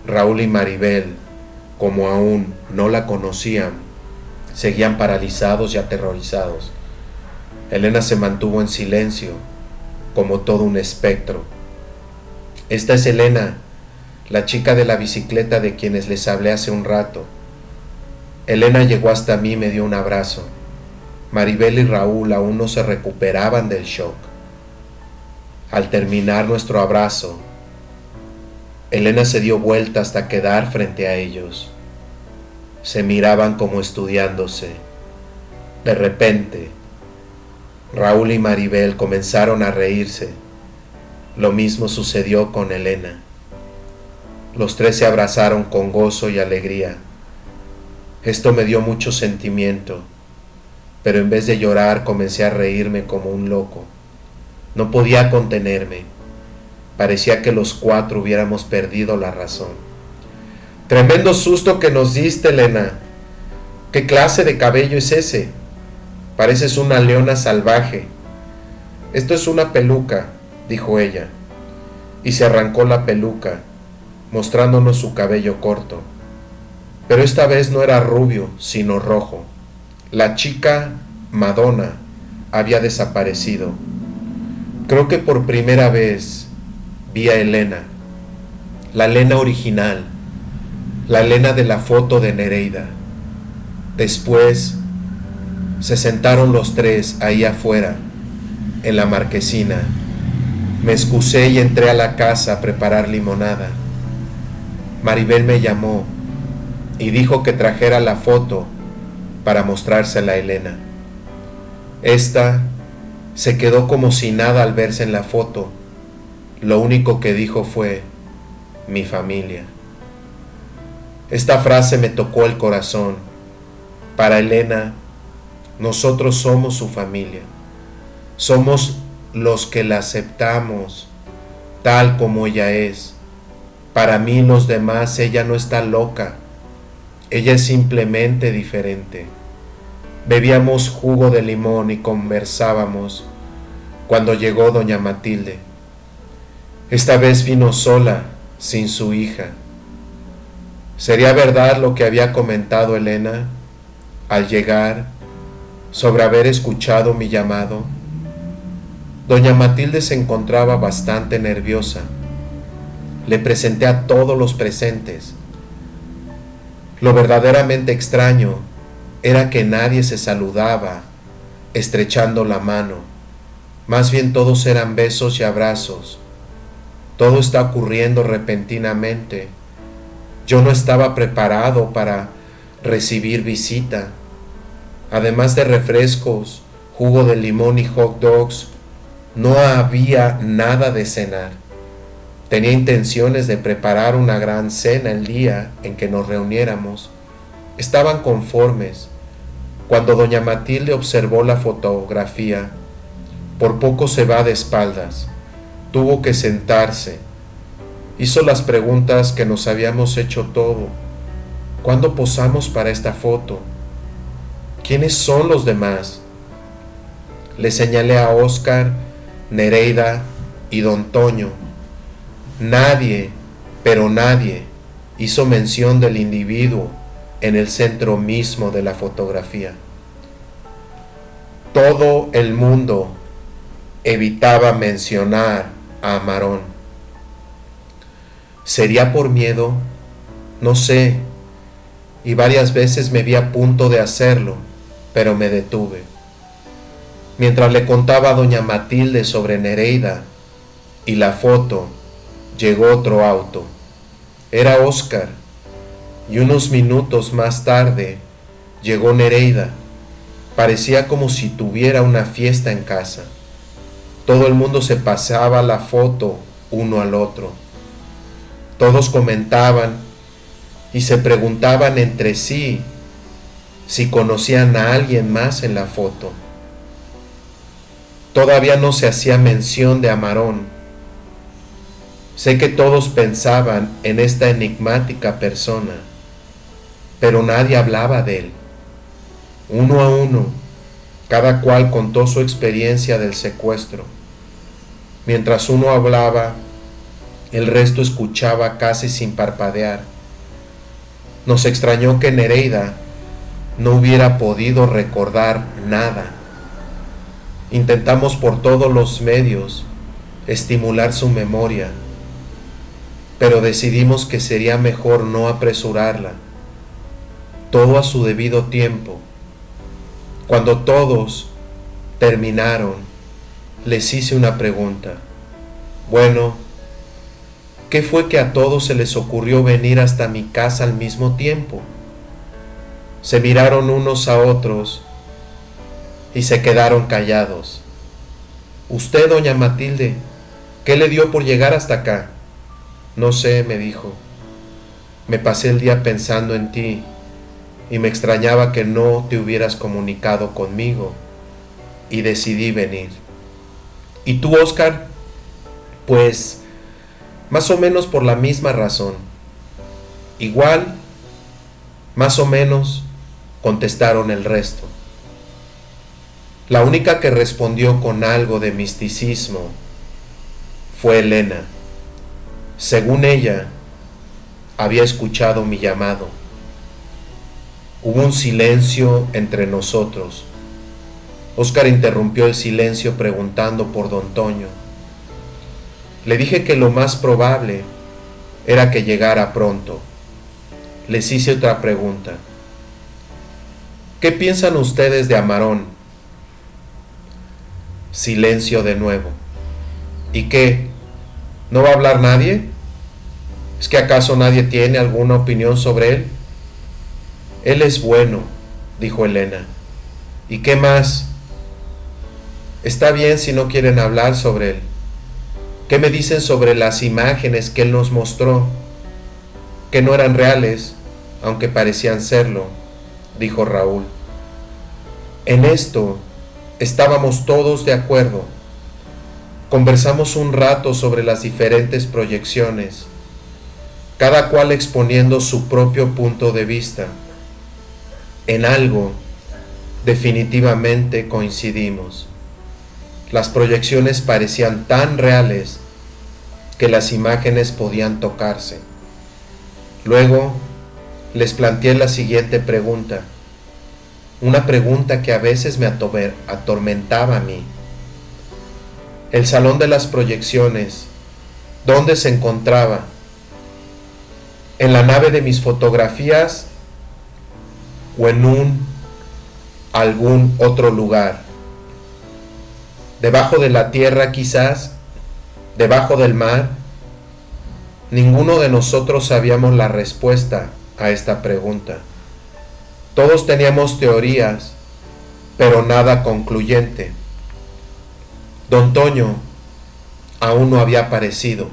[SPEAKER 1] Raúl y Maribel, como aún no la conocían, seguían paralizados y aterrorizados. Elena se mantuvo en silencio, como todo un espectro. Esta es Elena, la chica de la bicicleta de quienes les hablé hace un rato. Elena llegó hasta mí y me dio un abrazo. Maribel y Raúl aún no se recuperaban del shock. Al terminar nuestro abrazo, Elena se dio vuelta hasta quedar frente a ellos. Se miraban como estudiándose. De repente, Raúl y Maribel comenzaron a reírse. Lo mismo sucedió con Elena. Los tres se abrazaron con gozo y alegría. Esto me dio mucho sentimiento, pero en vez de llorar comencé a reírme como un loco. No podía contenerme. Parecía que los cuatro hubiéramos perdido la razón. Tremendo susto que nos diste, Elena. ¿Qué clase de cabello es ese? Pareces una leona salvaje. Esto es una peluca, dijo ella, y se arrancó la peluca, mostrándonos su cabello corto. Pero esta vez no era rubio, sino rojo. La chica Madonna había desaparecido. Creo que por primera vez vi a Elena, la Elena original, la Elena de la foto de Nereida. Después se sentaron los tres ahí afuera, en la marquesina. Me excusé y entré a la casa a preparar limonada. Maribel me llamó y dijo que trajera la foto para mostrársela a Elena. Esta se quedó como si nada al verse en la foto. Lo único que dijo fue, mi familia. Esta frase me tocó el corazón. Para Elena, nosotros somos su familia. Somos los que la aceptamos tal como ella es. Para mí los demás, ella no está loca. Ella es simplemente diferente. Bebíamos jugo de limón y conversábamos cuando llegó doña Matilde. Esta vez vino sola, sin su hija. ¿Sería verdad lo que había comentado Elena al llegar sobre haber escuchado mi llamado? Doña Matilde se encontraba bastante nerviosa. Le presenté a todos los presentes. Lo verdaderamente extraño era que nadie se saludaba estrechando la mano. Más bien todos eran besos y abrazos. Todo está ocurriendo repentinamente. Yo no estaba preparado para recibir visita. Además de refrescos, jugo de limón y hot dogs, no había nada de cenar. Tenía intenciones de preparar una gran cena el día en que nos reuniéramos. Estaban conformes. Cuando doña Matilde observó la fotografía, por poco se va de espaldas. Tuvo que sentarse. Hizo las preguntas que nos habíamos hecho todo. ¿Cuándo posamos para esta foto? ¿Quiénes son los demás? Le señalé a Óscar, Nereida y don Toño. Nadie, pero nadie, hizo mención del individuo en el centro mismo de la fotografía. Todo el mundo evitaba mencionar a Amarón. ¿Sería por miedo? No sé, y varias veces me vi a punto de hacerlo, pero me detuve. Mientras le contaba a doña Matilde sobre Nereida y la foto, llegó otro auto. Era Óscar, y unos minutos más tarde Llegó Nereida. Parecía como si tuviera una fiesta en casa. Todo el mundo se pasaba la foto uno al otro. Todos comentaban y se preguntaban entre sí si conocían a alguien más en la foto. Todavía no se hacía mención de Amarón. Sé que todos pensaban en esta enigmática persona, pero nadie hablaba de él. Uno a uno, cada cual contó su experiencia del secuestro. Mientras uno hablaba, el resto escuchaba casi sin parpadear. Nos extrañó que Nereida no hubiera podido recordar nada. Intentamos por todos los medios estimular su memoria, pero decidimos que sería mejor no apresurarla. Todo a su debido tiempo. Cuando todos terminaron, les hice una pregunta. Bueno, ¿qué fue que a todos se les ocurrió venir hasta mi casa al mismo tiempo? Se miraron unos a otros y se quedaron callados. Usted, doña Matilde, ¿qué le dio por llegar hasta acá? No sé, me dijo. Me pasé el día pensando en ti y me extrañaba que no te hubieras comunicado conmigo y decidí venir. ¿Y tú, Óscar? Pues, más o menos por la misma razón. Igual, más o menos, contestaron el resto. La única que respondió con algo de misticismo fue Elena. Según ella, había escuchado mi llamado. Hubo un silencio entre nosotros. Óscar interrumpió el silencio preguntando por don Toño. Le dije que lo más probable era que llegara pronto. Les hice otra pregunta. ¿Qué piensan ustedes de Amarón? Silencio de nuevo. ¿Y qué? ¿No va a hablar nadie? ¿Es que acaso nadie tiene alguna opinión sobre él? Él es bueno, dijo Elena. ¿Y qué más? Está bien si no quieren hablar sobre él. ¿Qué me dicen sobre las imágenes que él nos mostró? Que no eran reales, aunque parecían serlo, dijo Raúl. En esto estábamos todos de acuerdo. Conversamos un rato sobre las diferentes proyecciones, cada cual exponiendo su propio punto de vista. En algo, definitivamente coincidimos. Las proyecciones parecían tan reales que las imágenes podían tocarse. Luego, les planteé la siguiente pregunta, una pregunta que a veces me atormentaba a mí. El salón de las proyecciones, ¿dónde se encontraba? ¿En la nave de mis fotografías o en algún otro lugar? ¿Debajo de la tierra quizás? ¿Debajo del mar? Ninguno de nosotros sabíamos la respuesta a esta pregunta. Todos teníamos teorías, pero nada concluyente. Don Toño aún no había aparecido.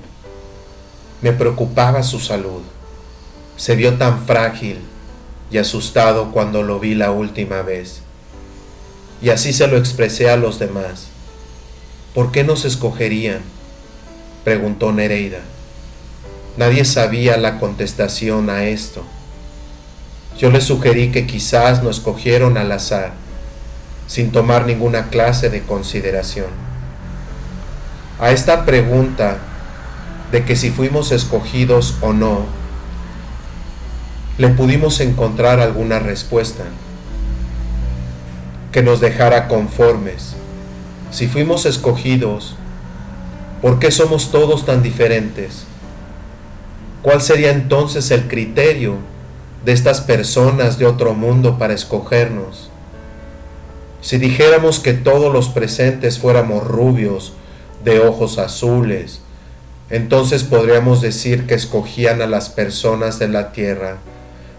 [SPEAKER 1] Me preocupaba su salud. Se vio tan frágil y asustado cuando lo vi la última vez. Y así se lo expresé a los demás. ¿Por qué nos escogerían?, preguntó Nereida. Nadie sabía la contestación a esto. Yo le sugerí que quizás nos escogieron al azar, sin tomar ninguna clase de consideración. A esta pregunta de que si fuimos escogidos o no, le pudimos encontrar alguna respuesta que nos dejara conformes. Si fuimos escogidos, ¿por qué somos todos tan diferentes? ¿Cuál sería entonces el criterio de estas personas de otro mundo para escogernos? Si dijéramos que todos los presentes fuéramos rubios, de ojos azules, entonces podríamos decir que escogían a las personas de la tierra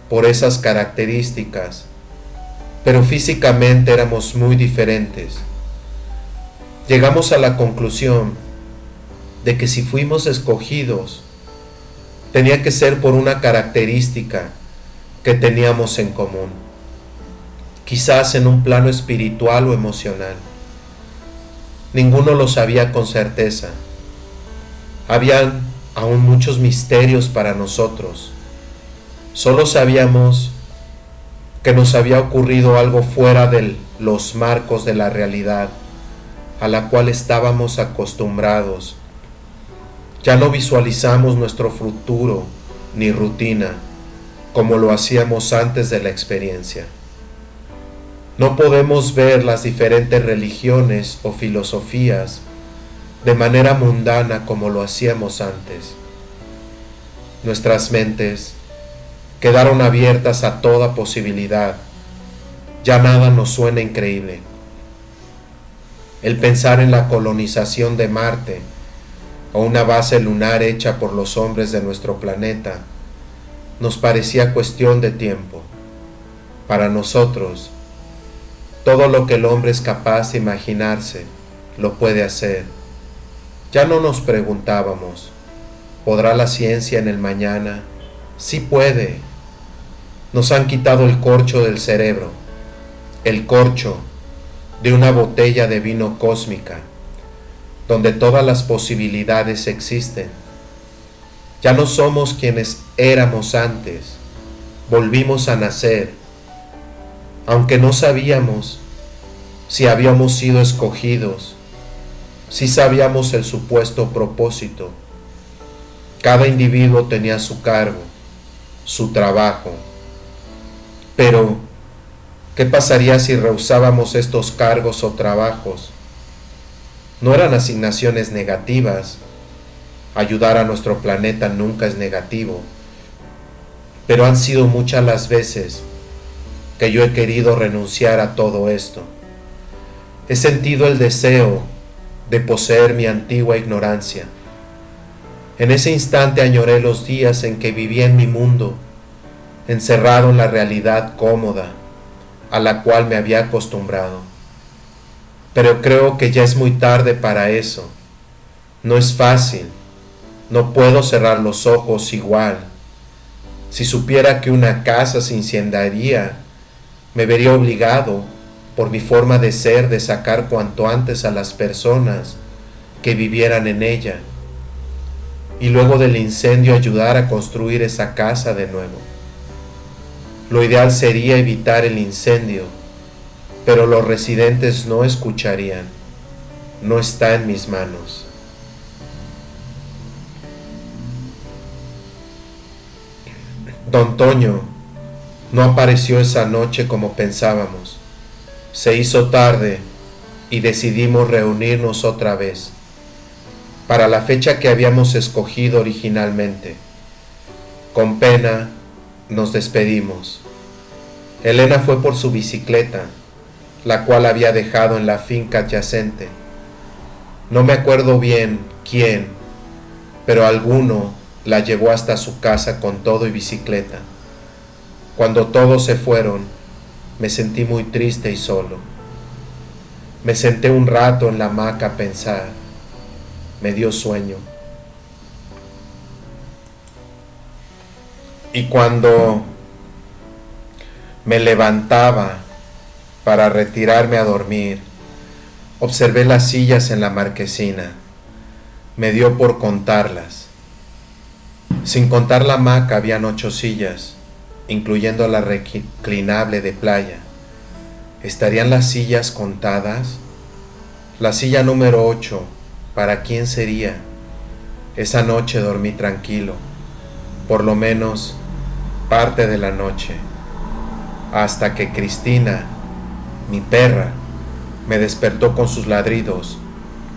[SPEAKER 1] por esas características pero físicamente éramos muy diferentes. Llegamos a la conclusión de que si fuimos escogidos, tenía que ser por una característica que teníamos en común, quizás en un plano espiritual o emocional. Ninguno lo sabía con certeza. Habían aún muchos misterios para nosotros. Solo sabíamos que nos había ocurrido algo fuera de los marcos de la realidad a la cual estábamos acostumbrados. Ya no visualizamos nuestro futuro ni rutina como lo hacíamos antes de la experiencia. No podemos ver las diferentes religiones o filosofías de manera mundana como lo hacíamos antes. Nuestras mentes quedaron abiertas a toda posibilidad. Ya nada nos suena increíble. El pensar en la colonización de Marte o una base lunar hecha por los hombres de nuestro planeta nos parecía cuestión de tiempo. Para nosotros, todo lo que el hombre es capaz de imaginarse, lo puede hacer. Ya no nos preguntábamos, ¿podrá la ciencia en el mañana? Sí puede. Nos han quitado el corcho del cerebro, el corcho de una botella de vino cósmica, donde todas las posibilidades existen. Ya no somos quienes éramos antes, volvimos a nacer, aunque no sabíamos si habíamos sido escogidos, sí sabíamos el supuesto propósito. Cada individuo tenía su cargo, su trabajo. Pero, ¿qué pasaría si rehusábamos estos cargos o trabajos? No eran asignaciones negativas. Ayudar a nuestro planeta nunca es negativo. Pero han sido muchas las veces que yo he querido renunciar a todo esto. He sentido el deseo de poseer mi antigua ignorancia. En ese instante añoré los días en que vivía en mi mundo, encerrado en la realidad cómoda a la cual me había acostumbrado. Pero creo que ya es muy tarde para eso. No es fácil. No puedo cerrar los ojos igual. Si supiera que una casa se incendiaría, me vería obligado, por mi forma de ser, de sacar cuanto antes a las personas que vivieran en ella, y luego del incendio ayudar a construir esa casa de nuevo. Lo ideal sería evitar el incendio, pero los residentes no escucharían. No está en mis manos. Don Toño no apareció esa noche como pensábamos. Se hizo tarde y decidimos reunirnos otra vez, para la fecha que habíamos escogido originalmente. Con pena nos despedimos. Elena fue por su bicicleta, la cual había dejado en la finca adyacente. No me acuerdo bien quién, pero alguno la llevó hasta su casa con todo y bicicleta. Cuando todos se fueron, me sentí muy triste y solo. Me senté un rato en la hamaca a pensar. Me dio sueño. Y cuando me levantaba para retirarme a dormir, observé las sillas en la marquesina. Me dio por contarlas. Sin contar la hamaca habían 8 sillas, incluyendo la reclinable de playa. ¿Estarían las sillas contadas? La silla número 8, ¿para quién sería? Esa noche dormí tranquilo, por lo menos parte de la noche, hasta que Cristina, mi perra, me despertó con sus ladridos,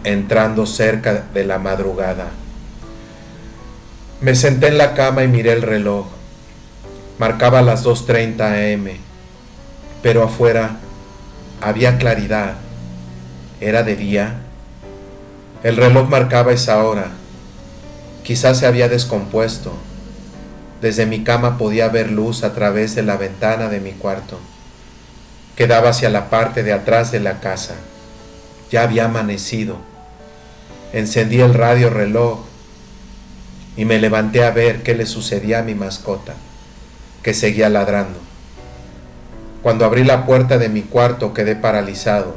[SPEAKER 1] entrando cerca de la madrugada. Me senté en la cama y miré el reloj. Marcaba las 2:30 am, pero afuera había claridad. ¿Era de día? El reloj marcaba esa hora. Quizás se había descompuesto. Desde mi cama podía ver luz a través de la ventana de mi cuarto. que daba hacia la parte de atrás de la casa. Ya había amanecido. Encendí el radio reloj y me levanté a ver qué le sucedía a mi mascota, que seguía ladrando. Cuando abrí la puerta de mi cuarto quedé paralizado.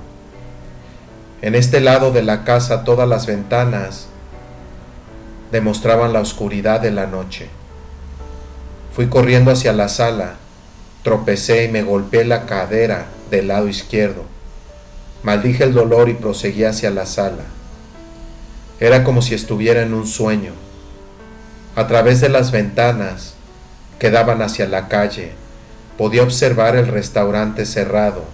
[SPEAKER 1] En este lado de la casa todas las ventanas demostraban la oscuridad de la noche. Fui corriendo hacia la sala, tropecé y me golpeé la cadera del lado izquierdo. Maldije el dolor y proseguí hacia la sala. Era como si estuviera en un sueño. A través de las ventanas que daban hacia la calle, podía observar el restaurante cerrado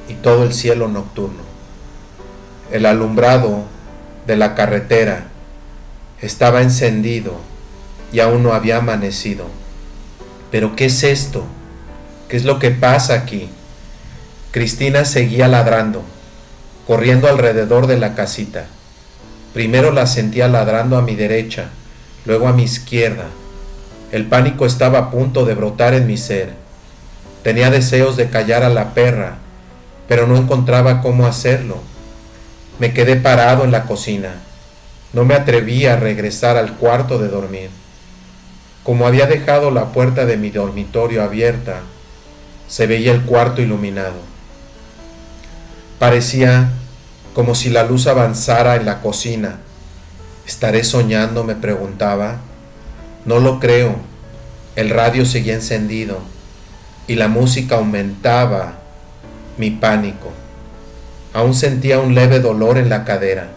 [SPEAKER 1] y todo el cielo nocturno. El alumbrado de la carretera estaba encendido y aún no había amanecido. ¿Pero qué es esto? ¿Qué es lo que pasa aquí? Cristina seguía ladrando, corriendo alrededor de la casita. Primero la sentía ladrando a mi derecha, luego a mi izquierda. El pánico estaba a punto de brotar en mi ser. Tenía deseos de callar a la perra, pero no encontraba cómo hacerlo. Me quedé parado en la cocina. No me atrevía a regresar al cuarto de dormir. Como había dejado la puerta de mi dormitorio abierta, se veía el cuarto iluminado. Parecía como si la luz avanzara en la cocina. ¿Estaré soñando?, me preguntaba. No lo creo. El radio seguía encendido y la música aumentaba mi pánico. Aún sentía un leve dolor en la cadera.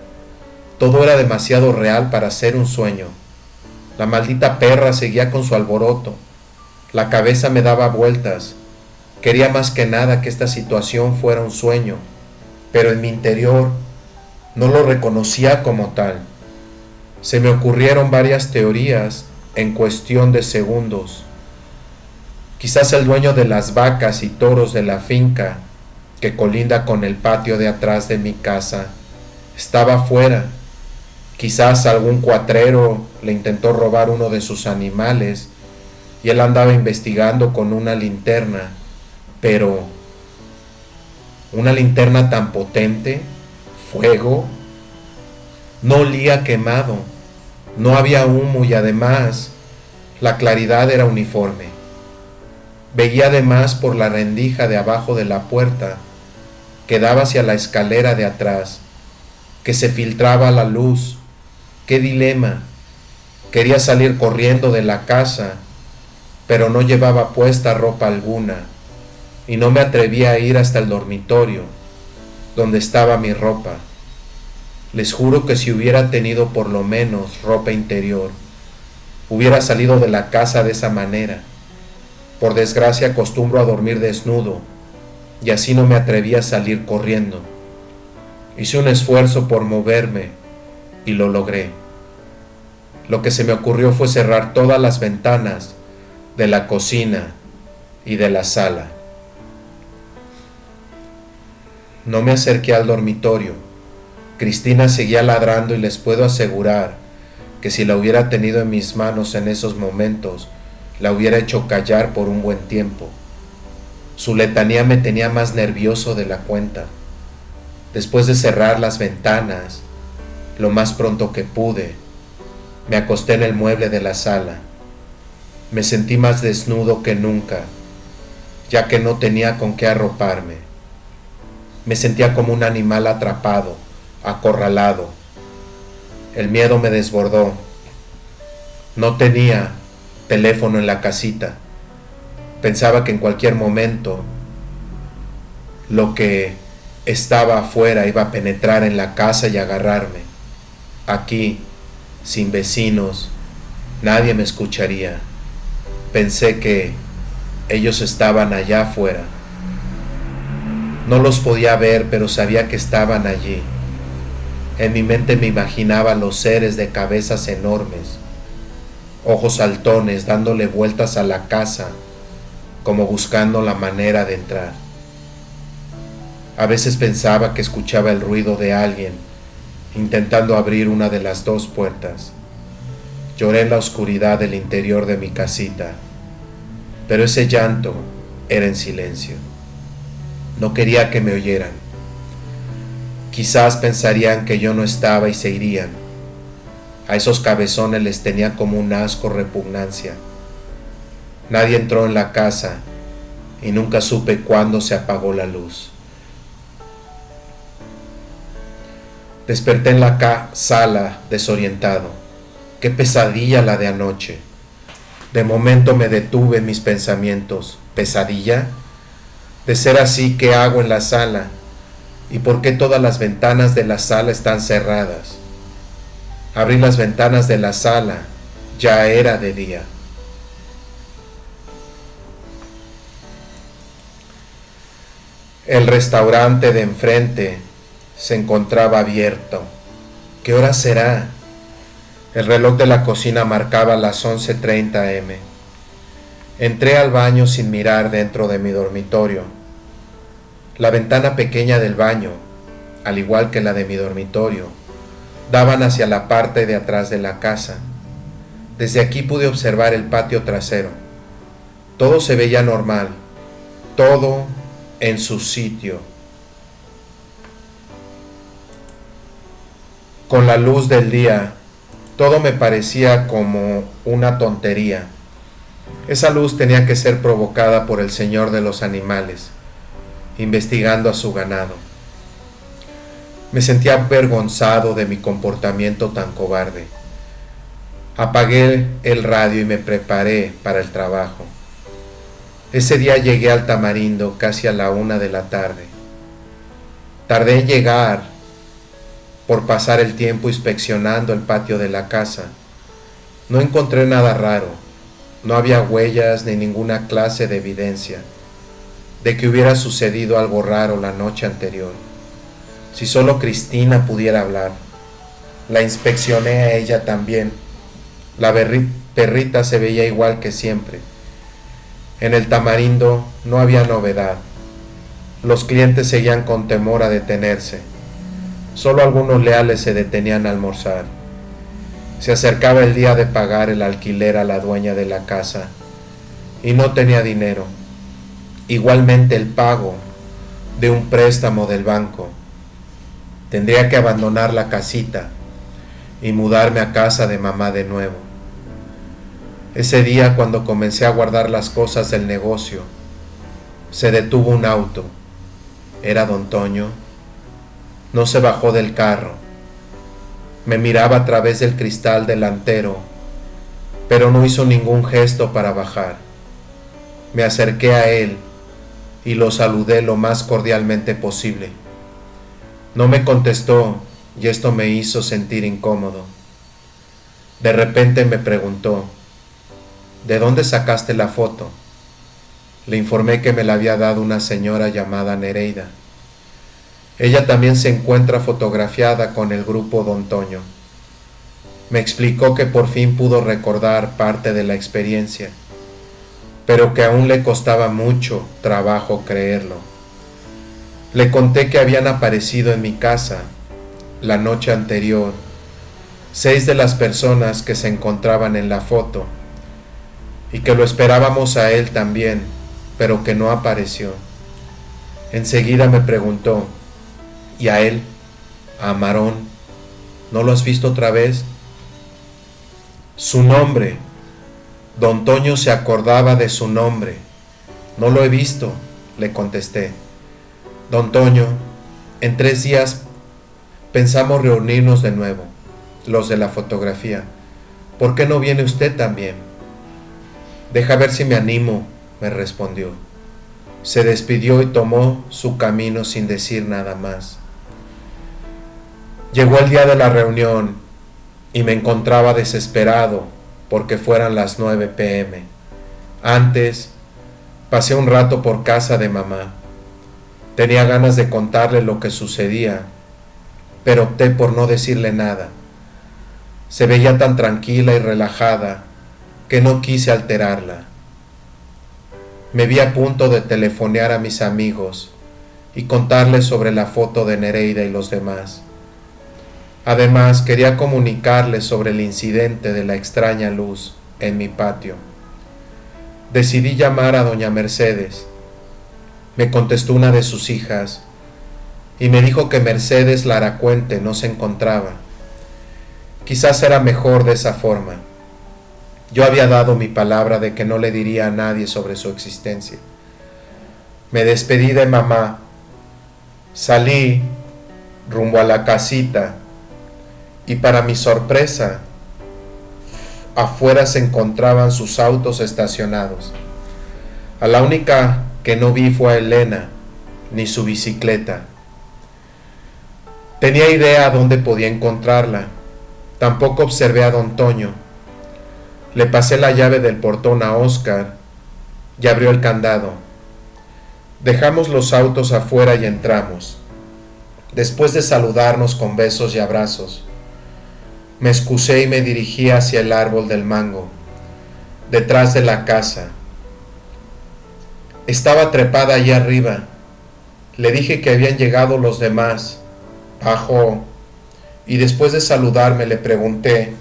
[SPEAKER 1] Todo era demasiado real para ser un sueño. La maldita perra seguía con su alboroto. La cabeza me daba vueltas. Quería más que nada que esta situación fuera un sueño, pero en mi interior no lo reconocía como tal. Se me ocurrieron varias teorías en cuestión de segundos. Quizás el dueño de las vacas y toros de la finca que colinda con el patio de atrás de mi casa estaba afuera. Quizás algún cuatrero le intentó robar uno de sus animales y él andaba investigando con una linterna, pero una linterna tan potente, fuego, no olía quemado, no había humo y además la claridad era uniforme. Veía además por la rendija de abajo de la puerta que daba hacia la escalera de atrás, que se filtraba la luz. ¡Qué dilema! Quería salir corriendo de la casa, pero no llevaba puesta ropa alguna, y no me atrevía a ir hasta el dormitorio, donde estaba mi ropa. Les juro que si hubiera tenido por lo menos ropa interior, hubiera salido de la casa de esa manera. Por desgracia acostumbro a dormir desnudo, y así no me atreví a salir corriendo. Hice un esfuerzo por moverme, y lo logré. Lo que se me ocurrió fue cerrar todas las ventanas de la cocina y de la sala. No me acerqué al dormitorio. Cristina seguía ladrando y les puedo asegurar que si la hubiera tenido en mis manos en esos momentos, la hubiera hecho callar por un buen tiempo. Su letanía me tenía más nervioso de la cuenta. Después de cerrar las ventanas, lo más pronto que pude, me acosté en el mueble de la sala. Me sentí más desnudo que nunca, ya que no tenía con qué arroparme. Me sentía como un animal atrapado, acorralado. El miedo me desbordó. No tenía teléfono en la casita. Pensaba que en cualquier momento lo que estaba afuera iba a penetrar en la casa y agarrarme. Aquí, sin vecinos, nadie me escucharía. Pensé que ellos estaban allá afuera. No los podía ver, pero sabía que estaban allí. En mi mente me imaginaba los seres de cabezas enormes, ojos saltones dándole vueltas a la casa, como buscando la manera de entrar. A veces pensaba que escuchaba el ruido de alguien intentando abrir una de las dos puertas. Lloré en la oscuridad del interior de mi casita, pero ese llanto era en silencio. No quería que me oyeran. Quizás pensarían que yo no estaba y se irían. A esos cabezones les tenía como un asco repugnancia. Nadie entró en la casa y nunca supe cuándo se apagó la luz. Desperté en la sala desorientado. Qué pesadilla la de anoche. De momento me detuve en mis pensamientos. ¿Pesadilla? De ser así, ¿qué hago en la sala? ¿Y por qué todas las ventanas de la sala están cerradas? Abrí las ventanas de la sala. Ya era de día. El restaurante de enfrente se encontraba abierto. ¿Qué hora será? El reloj de la cocina marcaba las 11:30 am. Entré al baño sin mirar dentro de mi dormitorio. La ventana pequeña del baño, al igual que la de mi dormitorio, daban hacia la parte de atrás de la casa. Desde aquí pude observar el patio trasero. Todo se veía normal, todo en su sitio. Con la luz del día, todo me parecía como una tontería. Esa luz tenía que ser provocada por el Señor de los animales, investigando a su ganado. Me sentía avergonzado de mi comportamiento tan cobarde. Apagué el radio y me preparé para el trabajo. Ese día llegué al Tamarindo casi a la 1 de la tarde. Tardé en llegar por pasar el tiempo inspeccionando el patio de la casa. No encontré nada raro. No había huellas ni ninguna clase de evidencia de que hubiera sucedido algo raro la noche anterior. Si solo Cristina pudiera hablar. La inspeccioné a ella también. La perrita se veía igual que siempre. En el Tamarindo no había novedad. Los clientes seguían con temor a detenerse. Solo algunos leales se detenían a almorzar. Se acercaba el día de pagar el alquiler a la dueña de la casa y no tenía dinero. Igualmente el pago de un préstamo del banco. Tendría que abandonar la casita y mudarme a casa de mamá de nuevo. Ese día, cuando comencé a guardar las cosas del negocio, se detuvo un auto. Era don Toño. No se bajó del carro. Me miraba a través del cristal delantero, pero no hizo ningún gesto para bajar. Me acerqué a él y lo saludé lo más cordialmente posible. No me contestó y esto me hizo sentir incómodo. De repente me preguntó: ¿de dónde sacaste la foto? Le informé que me la había dado una señora llamada Nereida. Ella también se encuentra fotografiada con el grupo Don Toño. Me explicó que por fin pudo recordar parte de la experiencia, pero que aún le costaba mucho trabajo creerlo. Le conté que habían aparecido en mi casa la noche anterior 6 de las personas que se encontraban en la foto y que lo esperábamos a él también, pero que no apareció. Enseguida me preguntó: ¿y a él, a Amarón, no lo has visto otra vez? Su nombre. Don Toño se acordaba de su nombre. No lo he visto, le contesté. Don Toño, en 3 días pensamos reunirnos de nuevo, los de la fotografía. ¿Por qué no viene usted también? Deja ver si me animo, me respondió. Se despidió y tomó su camino sin decir nada más. Llegó el día de la reunión y me encontraba desesperado porque fueran las 9 p.m. Antes, pasé un rato por casa de mamá. Tenía ganas de contarle lo que sucedía, pero opté por no decirle nada. Se veía tan tranquila y relajada que no quise alterarla. Me vi a punto de telefonear a mis amigos y contarles sobre la foto de Nereida y los demás. Además, quería comunicarles sobre el incidente de la extraña luz en mi patio. Decidí llamar a doña Mercedes. Me contestó una de sus hijas y me dijo que Mercedes Laracuente no se encontraba. Quizás era mejor de esa forma. Yo había dado mi palabra de que no le diría a nadie sobre su existencia. Me despedí de mamá, salí rumbo a la casita y para mi sorpresa, afuera se encontraban sus autos estacionados. A la única que no vi fue a Elena, ni su bicicleta. Tenía idea dónde podía encontrarla. Tampoco observé a don Toño. Le pasé la llave del portón a Óscar y abrió el candado. Dejamos los autos afuera y entramos. Después de saludarnos con besos y abrazos, me excusé y me dirigí hacia el árbol del mango, detrás de la casa. Estaba trepada allí arriba. Le dije que habían llegado los demás. Bajó y después de saludarme le pregunté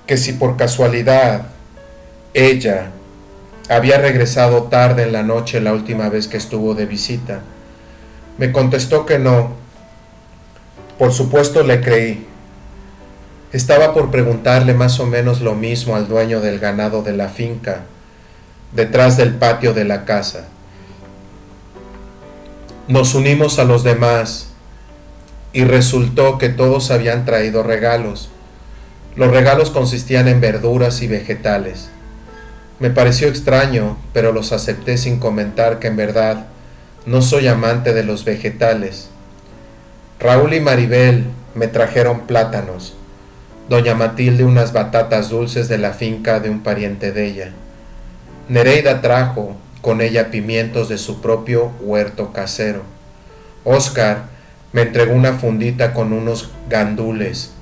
[SPEAKER 1] que si por casualidad ella había regresado tarde en la noche la última vez que estuvo de visita. Me contestó que no. Por supuesto le creí. Estaba por preguntarle más o menos lo mismo al dueño del ganado de la finca, detrás del patio de la casa. Nos unimos a los demás y resultó que todos habían traído regalos. Los regalos consistían en verduras y vegetales. Me pareció extraño, pero los acepté sin comentar que en verdad no soy amante de los vegetales. Raúl y Maribel me trajeron plátanos, doña Matilde unas batatas dulces de la finca de un pariente de ella. Nereida trajo con ella pimientos de su propio huerto casero. Óscar me entregó una fundita con unos gandules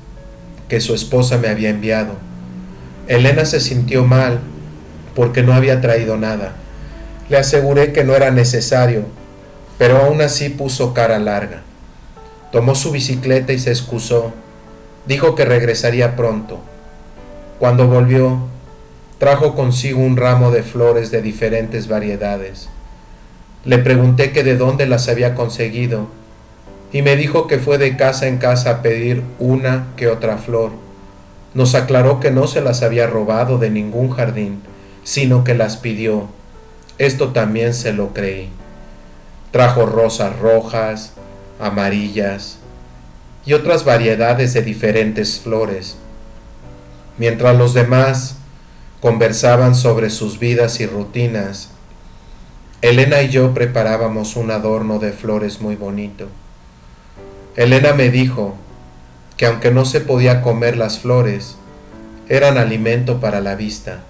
[SPEAKER 1] que su esposa me había enviado. Elena se sintió mal porque no había traído nada. Le aseguré que no era necesario, pero aún así puso cara larga. Tomó su bicicleta y se excusó. Dijo que regresaría pronto. Cuando volvió, trajo consigo un ramo de flores de diferentes variedades. Le pregunté que de dónde las había conseguido y me dijo que fue de casa en casa a pedir una que otra flor. Nos aclaró que no se las había robado de ningún jardín, sino que las pidió. Esto también se lo creí. Trajo rosas rojas, amarillas y otras variedades de diferentes flores. Mientras los demás conversaban sobre sus vidas y rutinas, Elena y yo preparábamos un adorno de flores muy bonito. Elena me dijo que aunque no se podía comer las flores, eran alimento para la vista.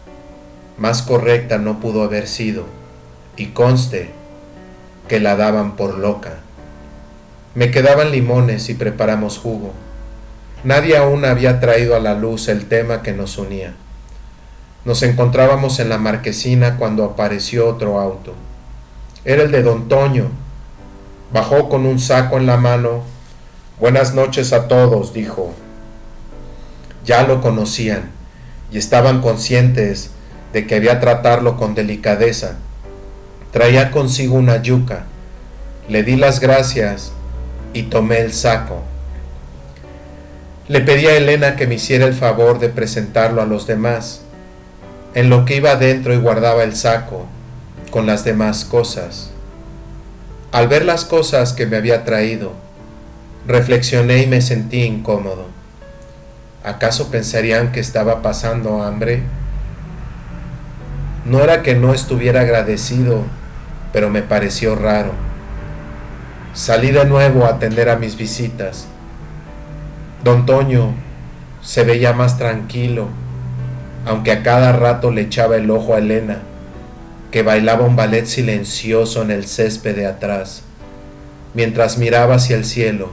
[SPEAKER 1] Más correcta no pudo haber sido, y conste que la daban por loca. Me quedaban limones y preparamos jugo. Nadie aún había traído a la luz el tema que nos unía. Nos encontrábamos en la marquesina cuando apareció otro auto. Era el de don Toño. Bajó con un saco en la mano. Buenas noches a todos, dijo. Ya lo conocían y estaban conscientes de que había tratarlo con delicadeza. Traía consigo una yuca. Le di las gracias y tomé el saco. Le pedí a Elena que me hiciera el favor de presentarlo a los demás, en lo que iba adentro y guardaba el saco con las demás cosas. Al ver las cosas que me había traído, reflexioné y me sentí incómodo. ¿Acaso pensarían que estaba pasando hambre? No era que no estuviera agradecido, pero me pareció raro. Salí de nuevo a atender a mis visitas. Don Toño se veía más tranquilo, aunque a cada rato le echaba el ojo a Elena, que bailaba un ballet silencioso en el césped de atrás, mientras miraba hacia el cielo.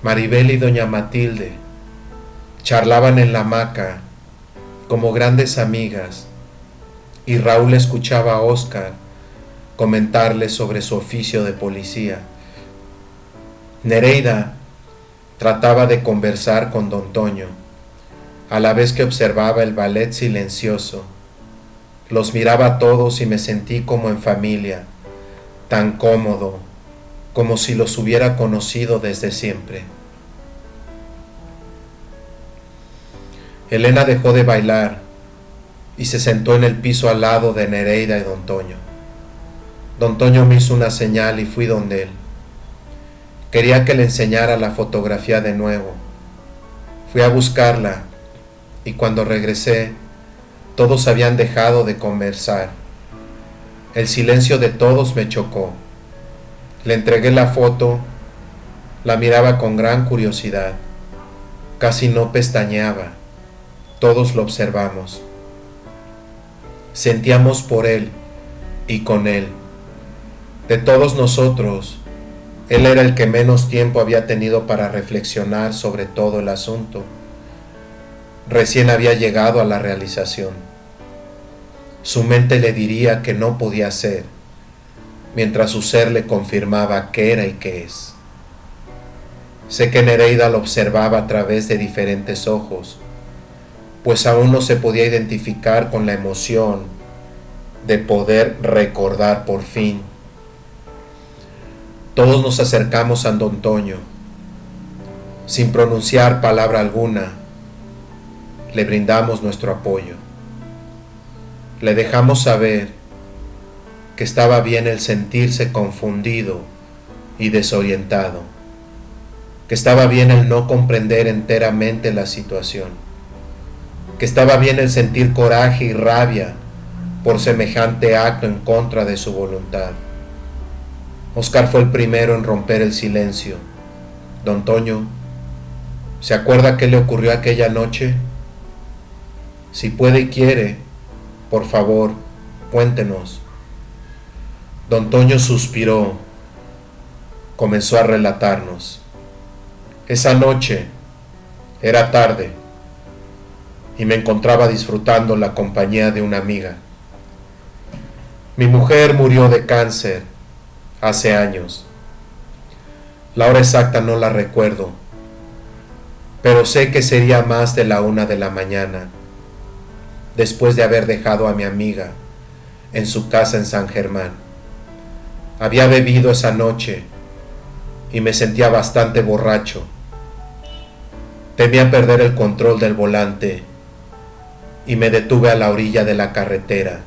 [SPEAKER 1] Maribel y doña Matilde charlaban en la hamaca como grandes amigas, y Raúl escuchaba a Óscar comentarle sobre su oficio de policía. Nereida trataba de conversar con don Toño, a la vez que observaba el ballet silencioso. Los miraba a todos y me sentí como en familia. tan cómodo, como si los hubiera conocido desde siempre. Elena dejó de bailar y se sentó en el piso al lado de Nereida y don Toño. Don Toño me hizo una señal y fui donde él. Quería que le enseñara la fotografía de nuevo. Fui a buscarla y cuando regresé, todos habían dejado de conversar. El silencio de todos me chocó. Le entregué la foto, la miraba con gran curiosidad. Casi no pestañeaba. Todos lo observamos. Sentíamos por él y con él. De todos nosotros, él era el que menos tiempo había tenido para reflexionar sobre todo el asunto. Recién había llegado a la realización. Su mente le diría que no podía ser, mientras su ser le confirmaba qué era y qué es. Sé que Nereida lo observaba a través de diferentes ojos, pues aún no se podía identificar con la emoción de poder recordar por fin. Todos nos acercamos a don Toño. Sin pronunciar palabra alguna, le brindamos nuestro apoyo. Le dejamos saber que estaba bien el sentirse confundido y desorientado, que estaba bien el no comprender enteramente la situación, que estaba bien el sentir coraje y rabia por semejante acto en contra de su voluntad. Oscar fue el primero en romper el silencio. Don Toño, ¿se acuerda qué le ocurrió aquella noche? Si puede y quiere, por favor, cuéntenos. Don Toño suspiró, comenzó a relatarnos. Esa noche era tarde y me encontraba disfrutando la compañía de una amiga. Mi mujer murió de cáncer hace años. La hora exacta no la recuerdo, pero sé que sería más de la 1 de la mañana, después de haber dejado a mi amiga en su casa en San Germán. Había bebido esa noche y me sentía bastante borracho. Temía perder el control del volante y me detuve a la orilla de la carretera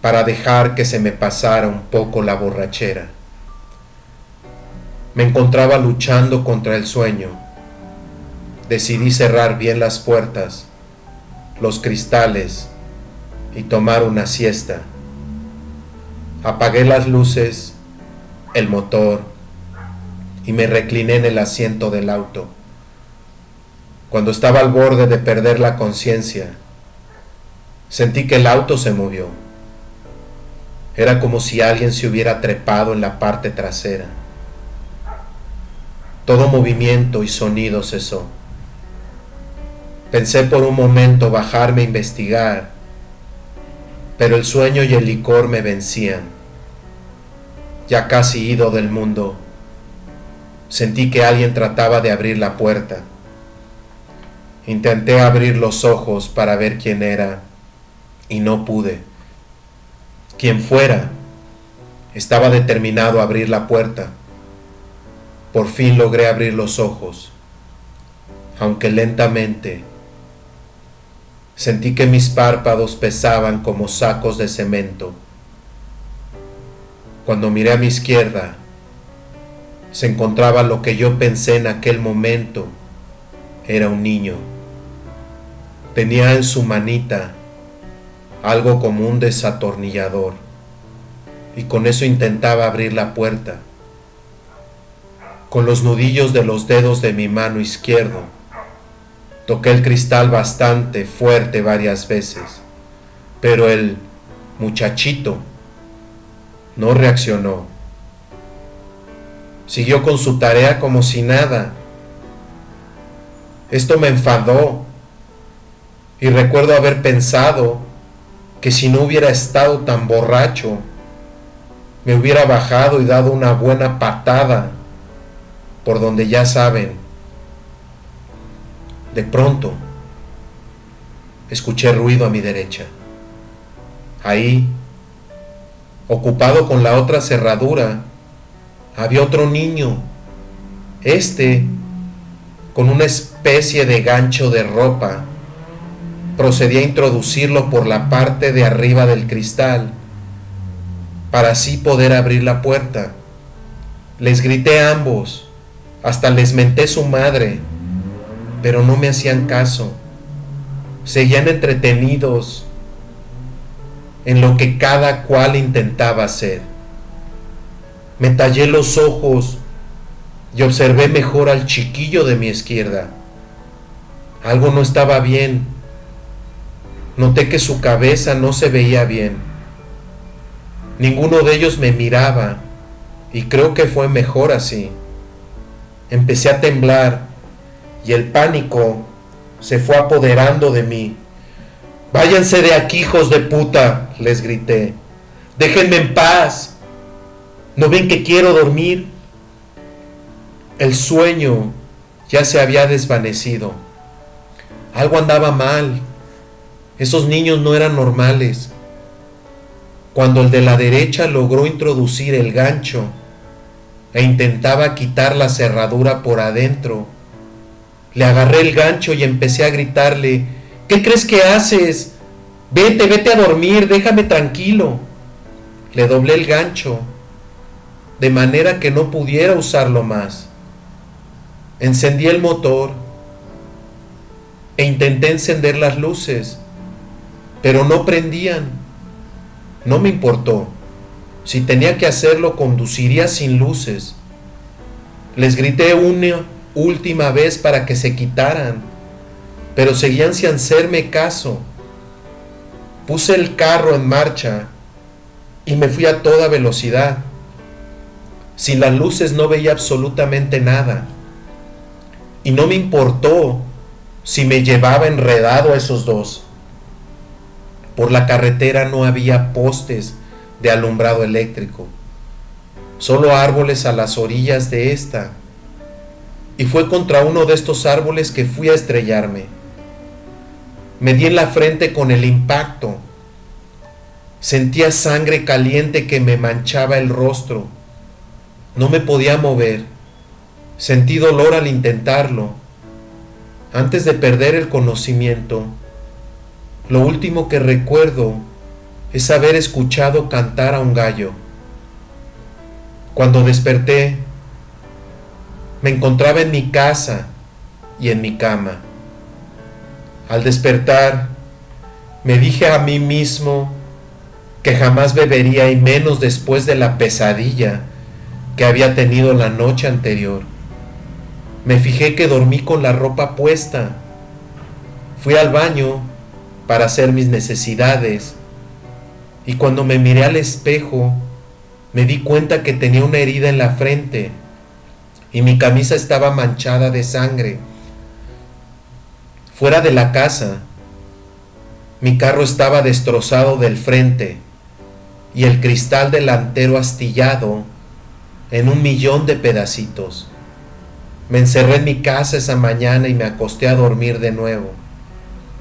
[SPEAKER 1] para dejar que se me pasara un poco la borrachera. Me encontraba luchando contra el sueño. Decidí cerrar bien las puertas, los cristales y tomar una siesta. Apagué las luces, el motor y me recliné en el asiento del auto. Cuando estaba al borde de perder la conciencia, sentí que el auto se movió. Era como si alguien se hubiera trepado en la parte trasera. Todo movimiento y sonido cesó. Pensé por un momento bajarme a investigar, pero el sueño y el licor me vencían. Ya casi ido del mundo, sentí que alguien trataba de abrir la puerta. Intenté abrir los ojos para ver quién era y no pude. Quien fuera, estaba determinado a abrir la puerta. Por fin logré abrir los ojos, aunque lentamente. Sentí que mis párpados pesaban como sacos de cemento. Cuando miré a mi izquierda, se encontraba lo que yo pensé en aquel momento era un niño. Tenía en su manita algo como un desatornillador, y con eso intentaba abrir la puerta. Con los nudillos de los dedos de mi mano izquierdo, toqué el cristal bastante fuerte varias veces, pero el muchachito no reaccionó. Siguió con su tarea como si nada. Esto me enfadó, y recuerdo haber pensado que si no hubiera estado tan borracho, me hubiera bajado y dado una buena patada por donde ya saben. De pronto, escuché ruido a mi derecha. Ahí, Ocupado con la otra cerradura, había otro niño. Con una especie de gancho de ropa, procedía a introducirlo por la parte de arriba del cristal, para así poder abrir la puerta. Les grité a ambos, hasta les menté su madre, pero no me hacían caso. Seguían entretenidos en lo que cada cual intentaba hacer. Me tallé los ojos y observé mejor al chiquillo de mi izquierda. Algo no estaba bien. Noté que su cabeza no se veía bien. Ninguno de ellos me miraba y creo que fue mejor así. Empecé a temblar y el pánico se fue apoderando de mí. «Váyanse de aquí, hijos de puta», les grité. «Déjenme en paz. ¿No ven que quiero dormir?» El sueño ya se había desvanecido. Algo andaba mal. Esos niños no eran normales. Cuando el de la derecha logró introducir el gancho e intentaba quitar la cerradura por adentro, le agarré el gancho y empecé a gritarle: «¿Qué crees que haces? Vete a dormir, déjame tranquilo». Le doblé el gancho de manera que no pudiera usarlo más. Encendí el motor e intenté encender las luces, pero no prendían. No me importó. Si tenía que hacerlo, conduciría sin luces. Les grité una última vez para que se quitaran, pero seguían sin hacerme caso. Puse el carro en marcha y me fui a toda velocidad. Sin las luces no veía absolutamente nada. Y no me importó si me llevaba enredado a esos dos. Por la carretera no había postes de alumbrado eléctrico, solo árboles a las orillas de esta. Y fue contra uno de estos árboles que fui a estrellarme. Me di en la frente con el impacto. Sentía sangre caliente que me manchaba el rostro. No me podía mover. Sentí dolor al intentarlo. Antes de perder el conocimiento, lo último que recuerdo es haber escuchado cantar a un gallo. Cuando desperté, me encontraba en mi casa y en mi cama. Al despertar, me dije a mí mismo que jamás bebería, y menos después de la pesadilla que había tenido la noche anterior. Me fijé que dormí con la ropa puesta. Fui al baño para hacer mis necesidades y cuando me miré al espejo me di cuenta que tenía una herida en la frente y mi camisa estaba manchada de sangre. Fuera de la casa, mi carro estaba destrozado del frente y el cristal delantero astillado en 1,000,000 de pedacitos. Me encerré en mi casa esa mañana y me acosté a dormir de nuevo.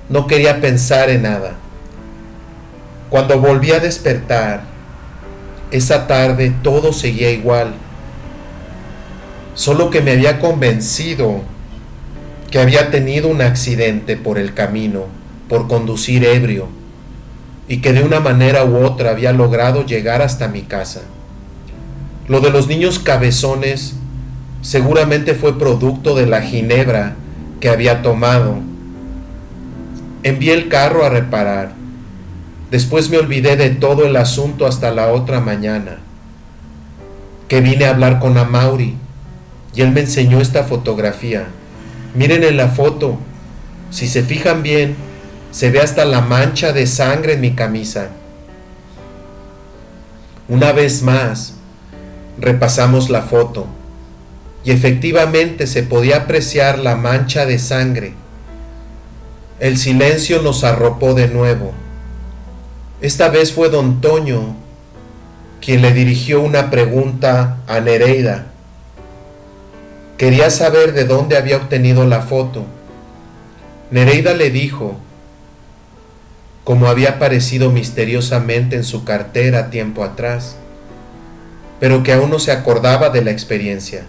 [SPEAKER 1] No quería pensar en nada. Cuando volví a despertar, esa tarde todo seguía igual, solo que me había convencido que había tenido un accidente por el camino, por conducir ebrio, y que de una manera u otra había logrado llegar hasta mi casa. Lo de los niños cabezones seguramente fue producto de la ginebra que había tomado. Envié el carro a reparar. Después me olvidé de todo el asunto hasta la otra mañana, que vine a hablar con Amaury y él me enseñó esta fotografía. Miren en la foto, si se fijan bien, se ve hasta la mancha de sangre en mi camisa. Una vez más, repasamos la foto y efectivamente se podía apreciar la mancha de sangre. El silencio nos arropó de nuevo. Esta vez fue don Toño quien le dirigió una pregunta a Nereida. Quería saber de dónde había obtenido la foto. Nereida le dijo como había aparecido misteriosamente en su cartera tiempo atrás, pero que aún no se acordaba de la experiencia.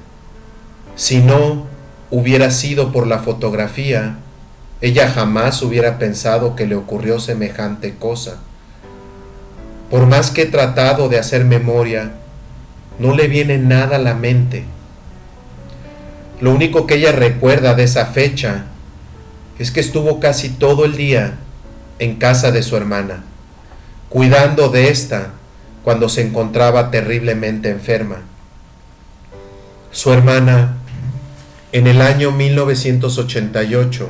[SPEAKER 1] Si no hubiera sido por la fotografía, ella jamás hubiera pensado que le ocurrió semejante cosa. Por más que he tratado de hacer memoria, no le viene nada a la mente. Lo único que ella recuerda de esa fecha es que estuvo casi todo el día en casa de su hermana, cuidando de esta cuando se encontraba terriblemente enferma. Su hermana, en el año 1988,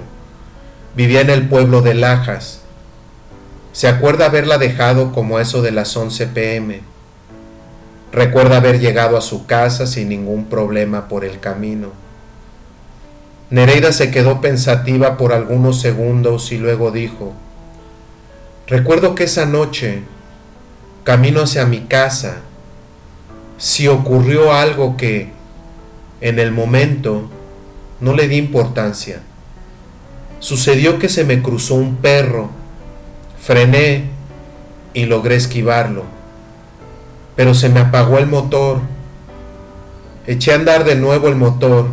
[SPEAKER 1] vivía en el pueblo de Lajas. Se acuerda haberla dejado como a eso de las 11 p.m. Recuerda haber llegado a su casa sin ningún problema por el camino. Nereida se quedó pensativa por algunos segundos y luego dijo: recuerdo que esa noche, camino hacia mi casa, sí ocurrió algo que, en el momento, no le di importancia. Sucedió que se me cruzó un perro, frené y logré esquivarlo, pero se me apagó el motor. Eché a andar de nuevo el motor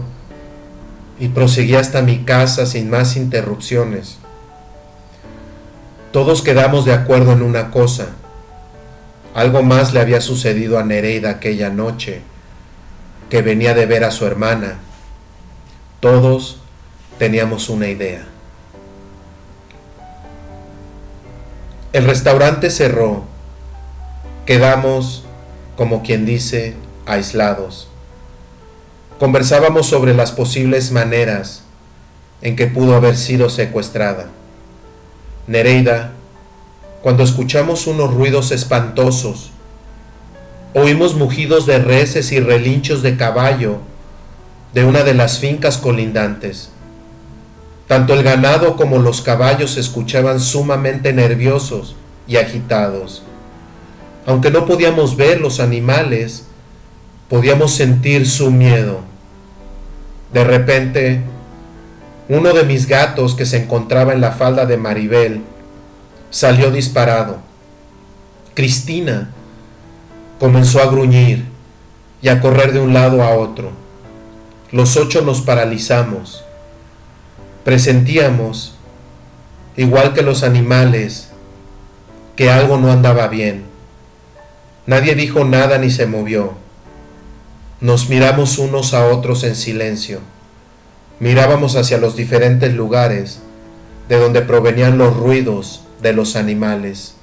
[SPEAKER 1] y proseguí hasta mi casa sin más interrupciones. Todos quedamos de acuerdo en una cosa: algo más le había sucedido a Nereida aquella noche, que venía de ver a su hermana. Todos teníamos una idea. El restaurante cerró. Quedamos, como quien dice, aislados. Conversábamos sobre las posibles maneras en que pudo haber sido secuestrada. Nereida, cuando escuchamos unos ruidos espantosos, oímos mugidos de reses y relinchos de caballo de una de las fincas colindantes. Tanto el ganado como los caballos se escuchaban sumamente nerviosos y agitados. Aunque no podíamos ver los animales, podíamos sentir su miedo. De repente, uno de mis gatos, que se encontraba en la falda de Maribel, salió disparado. Cristina comenzó a gruñir y a correr de un lado a otro. Los 8 nos paralizamos. Presentíamos, igual que los animales, que algo no andaba bien. Nadie dijo nada ni se movió. Nos miramos unos a otros en silencio. Mirábamos hacia los diferentes lugares de donde provenían los ruidos de los animales.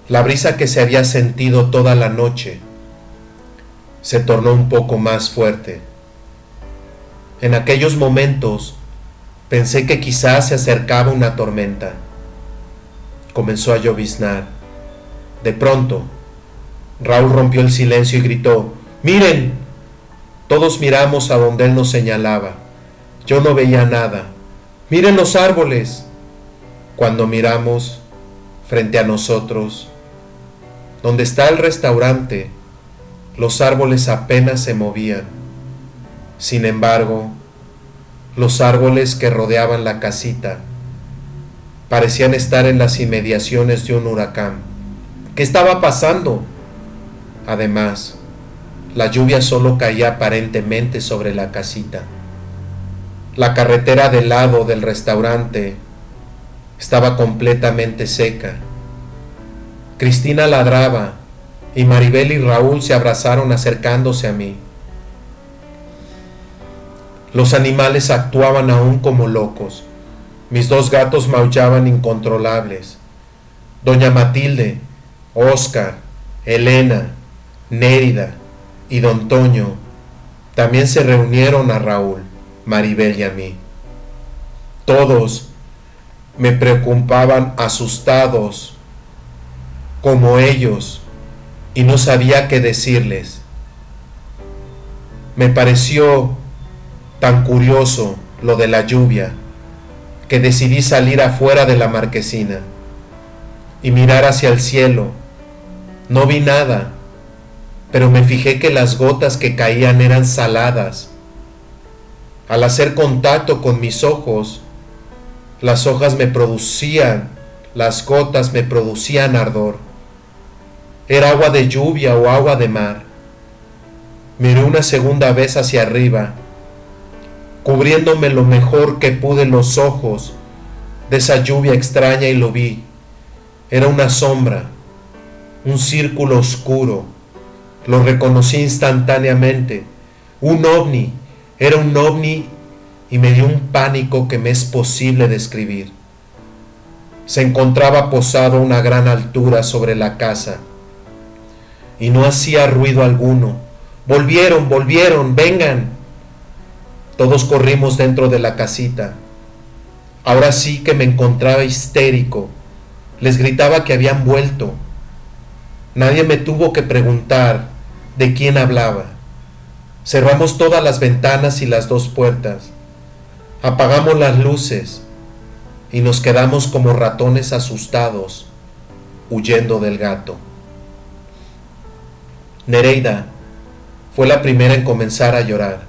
[SPEAKER 1] La brisa que se había sentido toda la noche se tornó un poco más fuerte. En aquellos momentos pensé que quizás se acercaba una tormenta. Comenzó a lloviznar. De pronto, Raúl rompió el silencio y gritó: ¡miren! Todos miramos a donde él nos señalaba. Yo no veía nada. ¡Miren los árboles! Cuando miramos, frente a nosotros, donde está el restaurante, los árboles apenas se movían. Sin embargo, los árboles que rodeaban la casita parecían estar en las inmediaciones de un huracán. ¿Qué estaba pasando? Además, la lluvia solo caía aparentemente sobre la casita. La carretera del lado del restaurante estaba completamente seca. Cristina ladraba y Maribel y Raúl se abrazaron acercándose a mí. Los animales actuaban aún como locos. Mis 2 gatos maullaban incontrolables. Doña Matilde, Óscar, Elena, Nérida y don Toño también se reunieron a Raúl, Maribel y a mí. Todos me preocupaban asustados como ellos y no sabía qué decirles. Me pareció tan curioso lo de la lluvia que decidí salir afuera de la marquesina y mirar hacia el cielo. No vi nada, pero me fijé que las gotas que caían eran saladas. Al hacer contacto con mis ojos, las hojas me producían Las gotas me producían ardor. ¿Era agua de lluvia o agua de mar? Miré una segunda vez hacia arriba, cubriéndome lo mejor que pude los ojos de esa lluvia extraña, y lo vi. Era una sombra, un círculo oscuro. Lo reconocí instantáneamente. Un ovni. Era un ovni, y me dio un pánico que me es posible describir. Se encontraba posado a una gran altura sobre la casa y no hacía ruido alguno. Volvieron, vengan. Todos corrimos dentro de la casita. Ahora sí que me encontraba histérico. Les gritaba que habían vuelto. Nadie me tuvo que preguntar de quién hablaba. Cerramos todas las ventanas y las 2 puertas. Apagamos las luces y nos quedamos como ratones asustados, huyendo del gato. Nereida fue la primera en comenzar a llorar.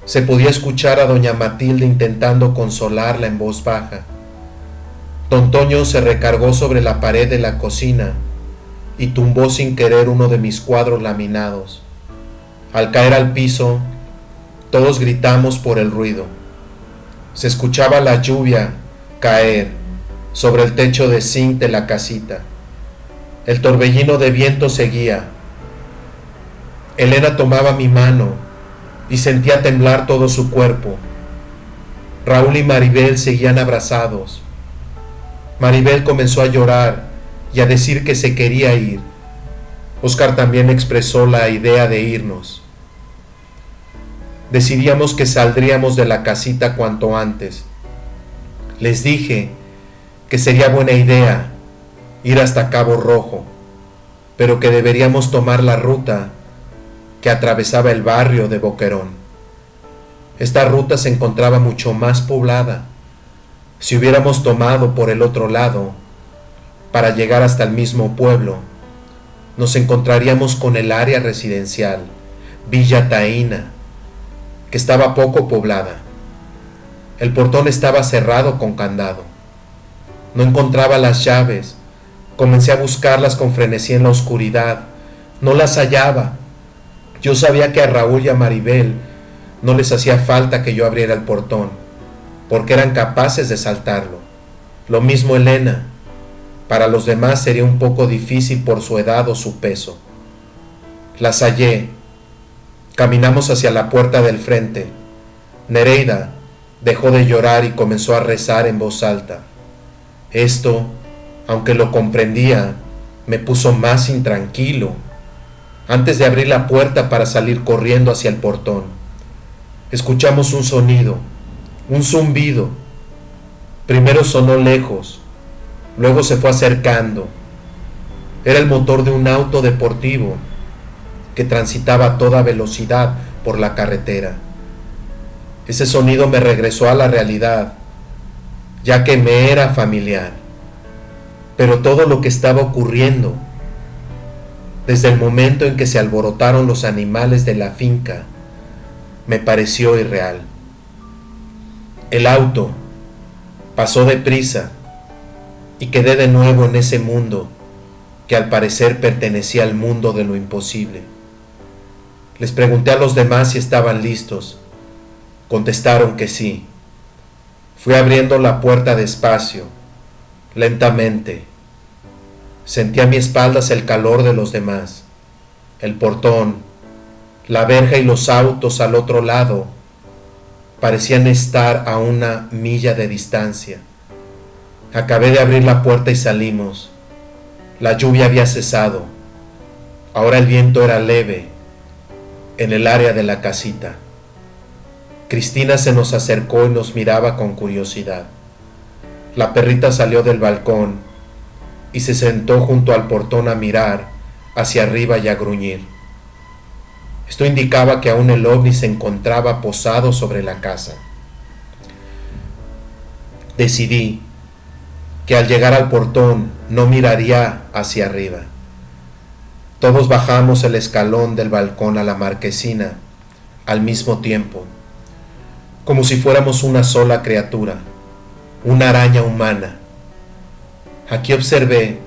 [SPEAKER 1] Se podía escuchar a doña Matilde intentando consolarla en voz baja. Don Toño se recargó sobre la pared de la cocina y tumbó sin querer uno de mis cuadros laminados. Al caer al piso, todos gritamos por el ruido. Se escuchaba la lluvia caer sobre el techo de zinc de la casita. El torbellino de viento seguía. Elena tomaba mi mano y sentía temblar todo su cuerpo. Raúl y Maribel seguían abrazados. Maribel comenzó a llorar y a decir que se quería ir. Oscar también expresó la idea de irnos. Decidíamos que saldríamos de la casita cuanto antes. Les dije que sería buena idea ir hasta Cabo Rojo, pero que deberíamos tomar la ruta que atravesaba el barrio de Boquerón. Esta ruta se encontraba mucho más poblada. Si hubiéramos tomado por el otro lado, para llegar hasta el mismo pueblo, nos encontraríamos con el área residencial, Villa Taína, que estaba poco poblada. El portón estaba cerrado con candado. No encontraba las llaves. Comencé a buscarlas con frenesí en la oscuridad. No las hallaba. Yo sabía que a Raúl y a Maribel no les hacía falta que yo abriera el portón, porque eran capaces de saltarlo. Lo mismo Elena. Para los demás sería un poco difícil por su edad o su peso. Las hallé. Caminamos hacia la puerta del frente. Nereida dejó de llorar y comenzó a rezar en voz alta. Esto, aunque lo comprendía, me puso más intranquilo. Antes de abrir la puerta para salir corriendo hacia el portón, escuchamos un sonido, un zumbido. Primero sonó lejos, luego se fue acercando. Era el motor de un auto deportivo que transitaba a toda velocidad por la carretera. Ese sonido me regresó a la realidad, ya que me era familiar. Pero todo lo que estaba ocurriendo, desde el momento en que se alborotaron los animales de la finca, me pareció irreal. El auto pasó deprisa y quedé de nuevo en ese mundo que al parecer pertenecía al mundo de lo imposible. Les pregunté a los demás si estaban listos. Contestaron que sí. Fui abriendo la puerta despacio, lentamente. Sentí a mi espaldas el calor de los demás. El portón, la verja y los autos al otro lado parecían estar a 1 milla de distancia. Acabé de abrir la puerta y salimos. La lluvia había cesado. Ahora el viento era leve en el área de la casita. Cristina se nos acercó y nos miraba con curiosidad. La perrita salió del balcón y se sentó junto al portón a mirar hacia arriba y a gruñir. Esto indicaba que aún el ovni se encontraba posado sobre la casa. Decidí que al llegar al portón no miraría hacia arriba. Todos bajamos el escalón del balcón a la marquesina al mismo tiempo, como si fuéramos una sola criatura, una araña humana. Aquí observé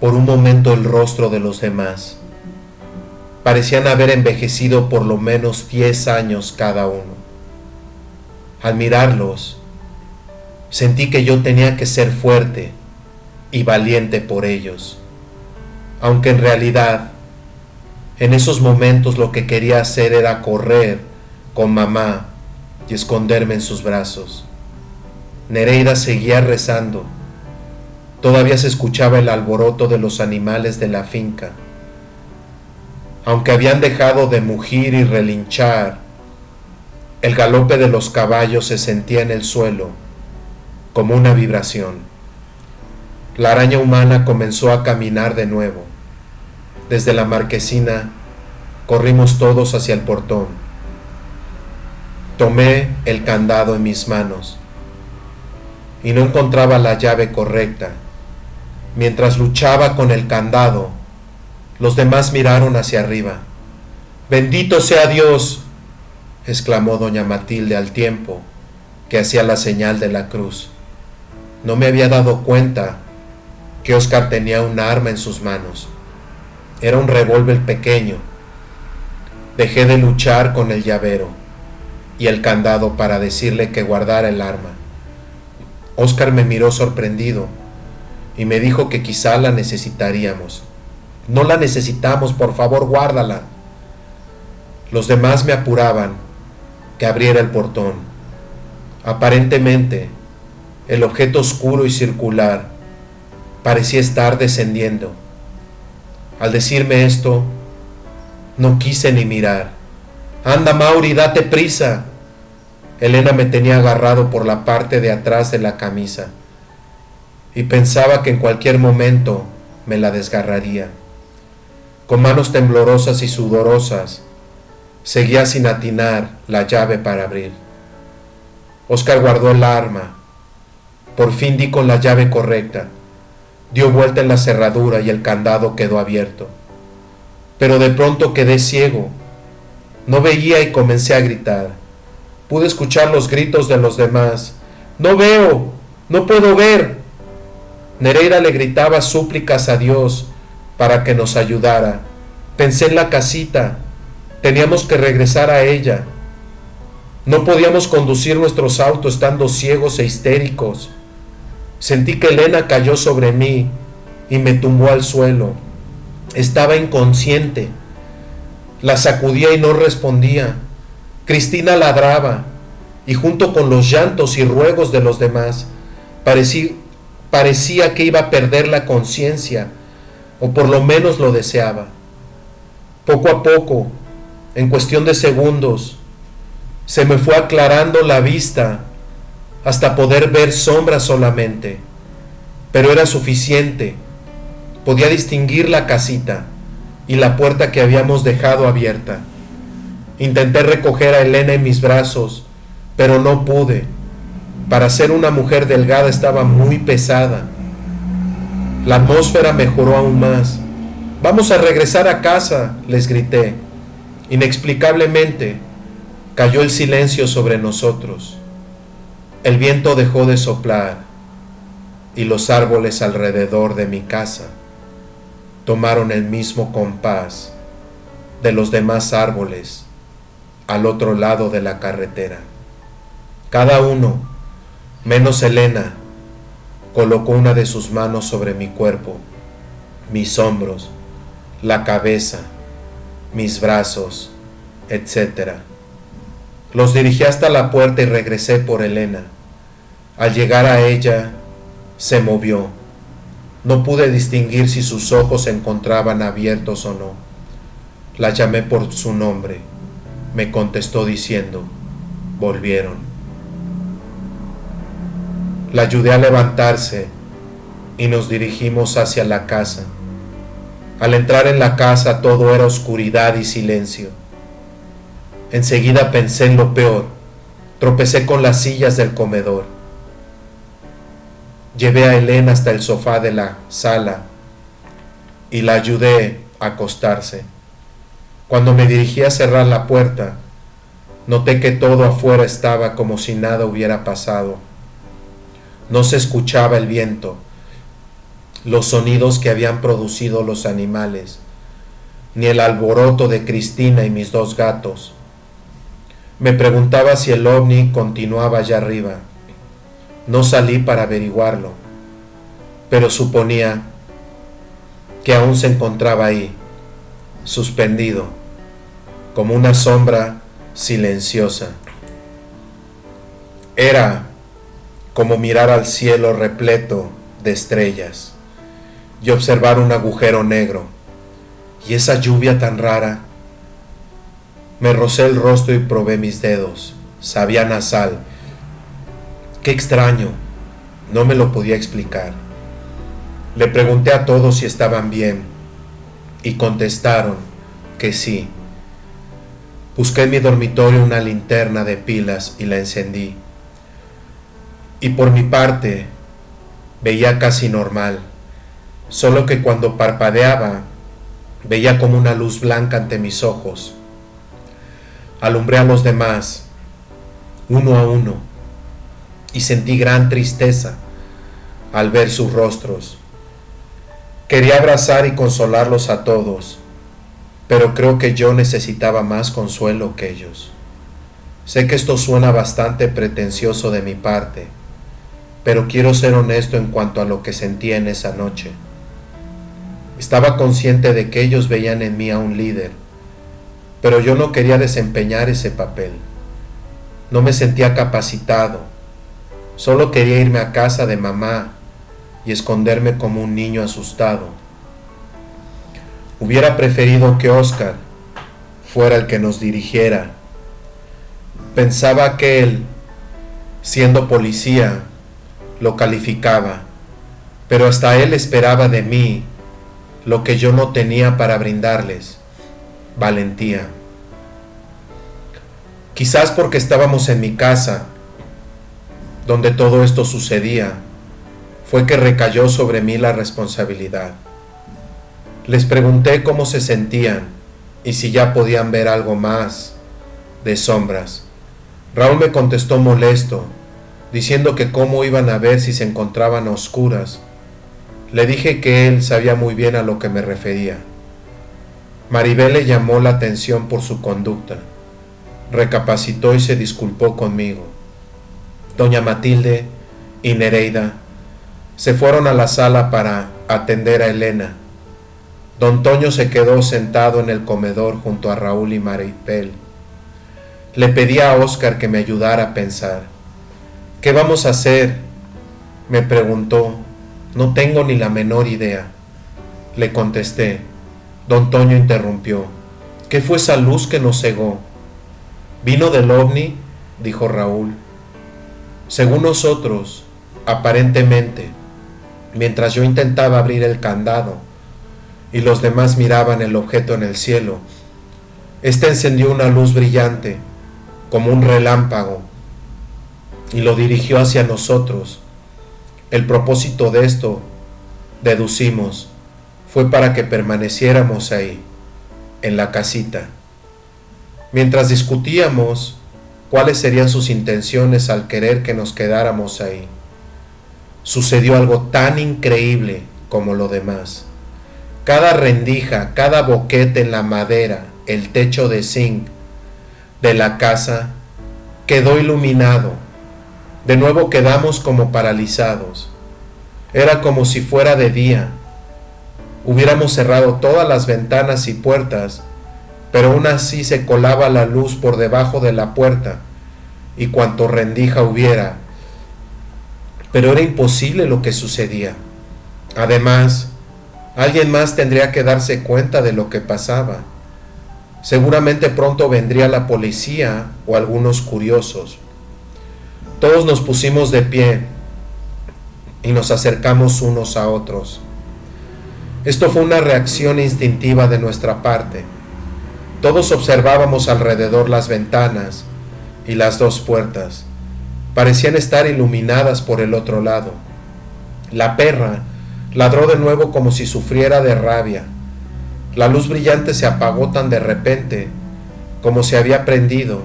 [SPEAKER 1] por un momento el rostro de los demás. Parecían haber envejecido por lo menos 10 años cada uno. Al mirarlos, sentí que yo tenía que ser fuerte y valiente por ellos, aunque en realidad, en esos momentos lo que quería hacer era correr con mamá y esconderme en sus brazos. Nereida seguía rezando. Todavía se escuchaba el alboroto de los animales de la finca. Aunque habían dejado de mugir y relinchar, el galope de los caballos se sentía en el suelo como una vibración. La araña humana comenzó a caminar de nuevo. Desde la marquesina corrimos todos hacia el portón. Tomé el candado en mis manos y no encontraba la llave correcta. Mientras luchaba con el candado, los demás miraron hacia arriba. «¡Bendito sea Dios!», exclamó doña Matilde al tiempo que hacía la señal de la cruz. No me había dado cuenta que Óscar tenía un arma en sus manos. Era un revólver pequeño. Dejé de luchar con el llavero y el candado para decirle que guardara el arma. Óscar me miró sorprendido y me dijo que quizá la necesitaríamos. «No la necesitamos, por favor, guárdala». Los demás me apuraban que abriera el portón. Aparentemente, el objeto oscuro y circular parecía estar descendiendo. Al decirme esto, no quise ni mirar. «¡Anda, Mauri, date prisa!». Elena me tenía agarrado por la parte de atrás de la camisa y pensaba que en cualquier momento me la desgarraría. Con manos temblorosas y sudorosas, seguía sin atinar la llave para abrir. Óscar guardó el arma. Por fin di con la llave correcta. Dio vuelta en la cerradura y el candado quedó abierto. Pero de pronto quedé ciego. No veía y comencé a gritar. Pude escuchar los gritos de los demás. «¡No veo! ¡No puedo ver!». Nereida le gritaba súplicas a Dios para que nos ayudara. Pensé en la casita. Teníamos que regresar a ella. No podíamos conducir nuestros autos estando ciegos e histéricos. Sentí que Elena cayó sobre mí y me tumbó al suelo. Estaba inconsciente. La sacudía y no respondía. Cristina ladraba y junto con los llantos y ruegos de los demás, parecía que iba a perder la conciencia, o por lo menos lo deseaba. Poco a poco, en cuestión de segundos, se me fue aclarando la vista hasta poder ver sombras solamente, pero era suficiente. Podía distinguir la casita y la puerta que habíamos dejado abierta. Intenté recoger a Elena en mis brazos, pero no pude. Para ser una mujer delgada estaba muy pesada. La atmósfera mejoró aún más. «¡Vamos a regresar a casa!», les grité. Inexplicablemente, cayó el silencio sobre nosotros. El viento dejó de soplar y los árboles alrededor de mi casa tomaron el mismo compás de los demás árboles al otro lado de la carretera. Cada uno, menos Elena, colocó una de sus manos sobre mi cuerpo, mis hombros, la cabeza, mis brazos, etc. Los dirigí hasta la puerta y regresé por Elena. Al llegar a ella, se movió. No pude distinguir si sus ojos se encontraban abiertos o no. La llamé por su nombre. Me contestó diciendo: «Volvieron». La ayudé a levantarse y nos dirigimos hacia la casa. Al entrar en la casa todo era oscuridad y silencio. Enseguida pensé en lo peor. Tropecé con las sillas del comedor. Llevé a Elena hasta el sofá de la sala y la ayudé a acostarse. Cuando me dirigí a cerrar la puerta, noté que todo afuera estaba como si nada hubiera pasado. No se escuchaba el viento los sonidos que habían producido los animales, ni el alboroto de Cristina y mis 2 gatos. Me preguntaba si el ovni continuaba allá arriba. No salí para averiguarlo, pero suponía que aún se encontraba ahí, suspendido, como una sombra silenciosa. Era como mirar al cielo repleto de estrellas y observar un agujero negro, y esa lluvia tan rara. Me rocé el rostro y probé mis dedos. Sabían a sal. Qué extraño. No me lo podía explicar. Le pregunté a todos si estaban bien y contestaron que sí. Busqué en mi dormitorio una linterna de pilas y la encendí. Y por mi parte veía casi normal, solo que cuando parpadeaba veía como una luz blanca ante mis ojos. Alumbré a los demás, uno a uno, y sentí gran tristeza al ver sus rostros. Quería abrazar y consolarlos a todos, pero creo que yo necesitaba más consuelo que ellos. Sé que esto suena bastante pretencioso de mi parte, pero quiero ser honesto en cuanto a lo que sentí en esa noche. Estaba consciente de que ellos veían en mí a un líder, pero yo no quería desempeñar ese papel. No me sentía capacitado. Solo quería irme a casa de mamá y esconderme como un niño asustado. Hubiera preferido que Oscar fuera el que nos dirigiera. Pensaba que él, siendo policía, lo calificaba, pero hasta él esperaba de mí lo que yo no tenía para brindarles: valentía. Quizás porque estábamos en mi casa, donde todo esto sucedía, fue que recayó sobre mí la responsabilidad. Les pregunté cómo se sentían y si ya podían ver algo más de sombras. Raúl me contestó molesto, diciendo que cómo iban a ver si se encontraban a oscuras. Le dije que él sabía muy bien a lo que me refería. Maribel le llamó la atención por su conducta. Recapacitó y se disculpó conmigo. Doña Matilde y Nereida se fueron a la sala para atender a Elena. Don Toño se quedó sentado en el comedor junto a Raúl y Maribel. Le pedí a Oscar que me ayudara a pensar. ¿Qué vamos a hacer?, me preguntó. No tengo ni la menor idea, le contesté. Don Toño interrumpió. ¿Qué fue esa luz que nos cegó? ¿Vino del ovni?, dijo Raúl. Según nosotros, aparentemente, mientras yo intentaba abrir el candado y los demás miraban el objeto en el cielo, este encendió una luz brillante, como un relámpago, y lo dirigió hacia nosotros. El propósito de esto, deducimos, fue para que permaneciéramos ahí, en la casita. Mientras discutíamos cuáles serían sus intenciones al querer que nos quedáramos ahí, sucedió algo tan increíble como lo demás. Cada rendija, cada boquete en la madera, el techo de zinc de la casa quedó iluminado. De nuevo quedamos como paralizados. Era como si fuera de día. Hubiéramos cerrado todas las ventanas y puertas, pero aún así se colaba la luz por debajo de la puerta y cuanto rendija hubiera. Pero era imposible lo que sucedía. Además, alguien más tendría que darse cuenta de lo que pasaba. Seguramente pronto vendría la policía o algunos curiosos. Todos nos pusimos de pie y nos acercamos unos a otros. Esto fue una reacción instintiva de nuestra parte. Todos observábamos alrededor las ventanas y las 2 puertas. Parecían estar iluminadas por el otro lado. La perra ladró de nuevo como si sufriera de rabia. La luz brillante se apagó tan de repente como se había prendido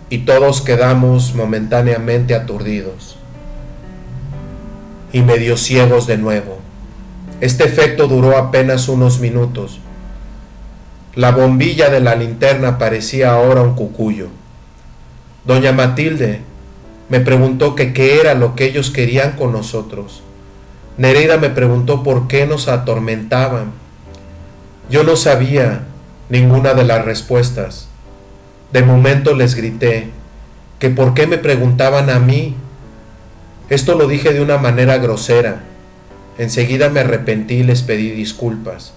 [SPEAKER 1] y todos quedamos momentáneamente aturdidos y medio ciegos de nuevo. Este efecto duró apenas unos minutos. La bombilla de la linterna parecía ahora un cucuyo. Doña Matilde me preguntó que qué era lo que ellos querían con nosotros. Nereida me preguntó por qué nos atormentaban. Yo no sabía ninguna de las respuestas. De momento les grité que por qué me preguntaban a mí. Esto lo dije de una manera grosera. Enseguida me arrepentí y les pedí disculpas.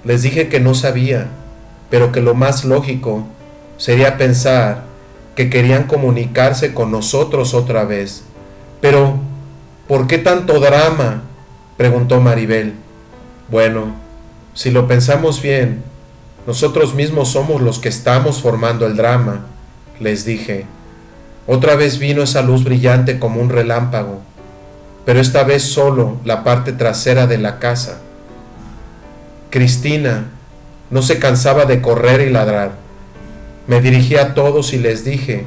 [SPEAKER 1] Les dije que no sabía, pero que lo más lógico sería pensar que querían comunicarse con nosotros otra vez. Pero, ¿por qué tanto drama?, preguntó Maribel. Bueno, si lo pensamos bien, nosotros mismos somos los que estamos formando el drama, les dije. Otra vez vino esa luz brillante como un relámpago, pero esta vez solo la parte trasera de la casa. Cristina no se cansaba de correr y ladrar. Me dirigí a todos y les dije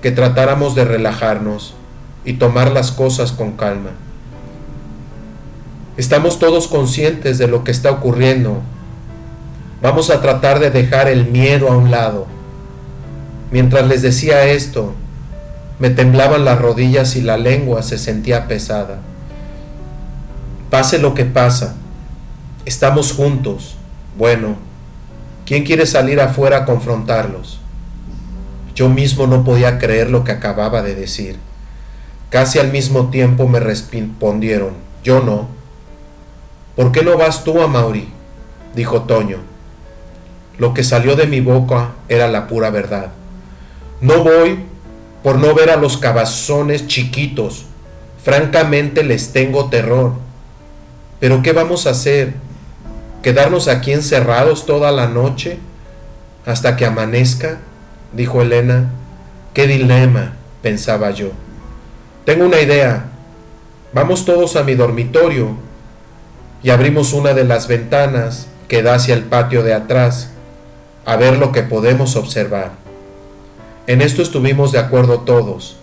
[SPEAKER 1] que tratáramos de relajarnos y tomar las cosas con calma. Estamos todos conscientes de lo que está ocurriendo. Vamos a tratar de dejar el miedo a un lado. Mientras les decía esto, me temblaban las rodillas y la lengua se sentía pesada. Pase lo que pasa, estamos juntos. Bueno, ¿quién quiere salir afuera a confrontarlos? Yo mismo no podía creer lo que acababa de decir. Casi al mismo tiempo me respondieron, yo no. ¿Por qué no vas tú, Amaury?, dijo Toño. Lo que salió de mi boca era la pura verdad. No voy por no ver a los cabezones chiquitos. Francamente les tengo terror. ¿Pero qué vamos a hacer? ¿Quedarnos aquí encerrados toda la noche hasta que amanezca?, dijo Elena. ¡Qué dilema!, pensaba yo. Tengo una idea. Vamos todos a mi dormitorio y abrimos una de las ventanas que da hacia el patio de atrás, a ver lo que podemos observar. En esto estuvimos de acuerdo todos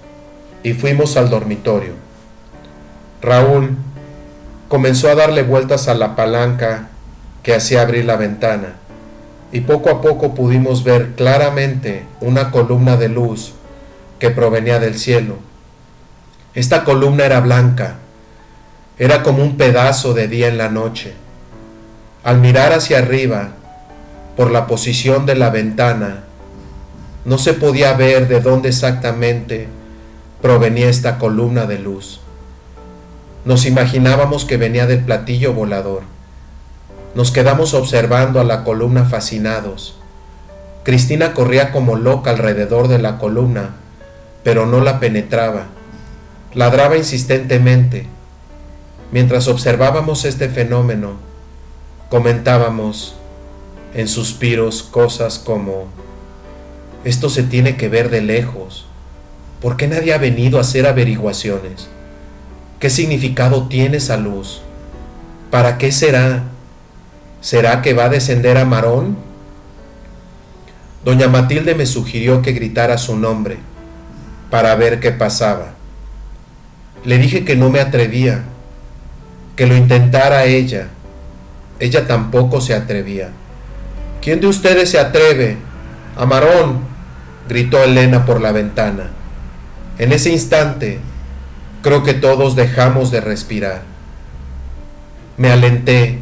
[SPEAKER 1] y fuimos al dormitorio. Raúl comenzó a darle vueltas a la palanca que hacía abrir la ventana, y poco a poco pudimos ver claramente una columna de luz que provenía del cielo. Esta columna era blanca, era como un pedazo de día en la noche. Al mirar hacia arriba, por la posición de la ventana, no se podía ver de dónde exactamente provenía esta columna de luz. Nos imaginábamos que venía del platillo volador. Nos quedamos observando a la columna fascinados. Cristina corría como loca alrededor de la columna, pero no la penetraba. Ladraba insistentemente. Mientras observábamos este fenómeno, comentábamos en suspiros cosas como: esto se tiene que ver de lejos. ¿Por qué nadie ha venido a hacer averiguaciones? ¿Qué significado tiene esa luz? ¿Para qué será? ¿Será que va a descender a Amarón? Doña Matilde me sugirió que gritara su nombre para ver qué pasaba. Le dije que no me atrevía, que lo intentara ella. Ella tampoco se atrevía. ¿Quién de ustedes se atreve? ¡Amarón!, gritó Elena por la ventana. En ese instante, creo que todos dejamos de respirar. Me alenté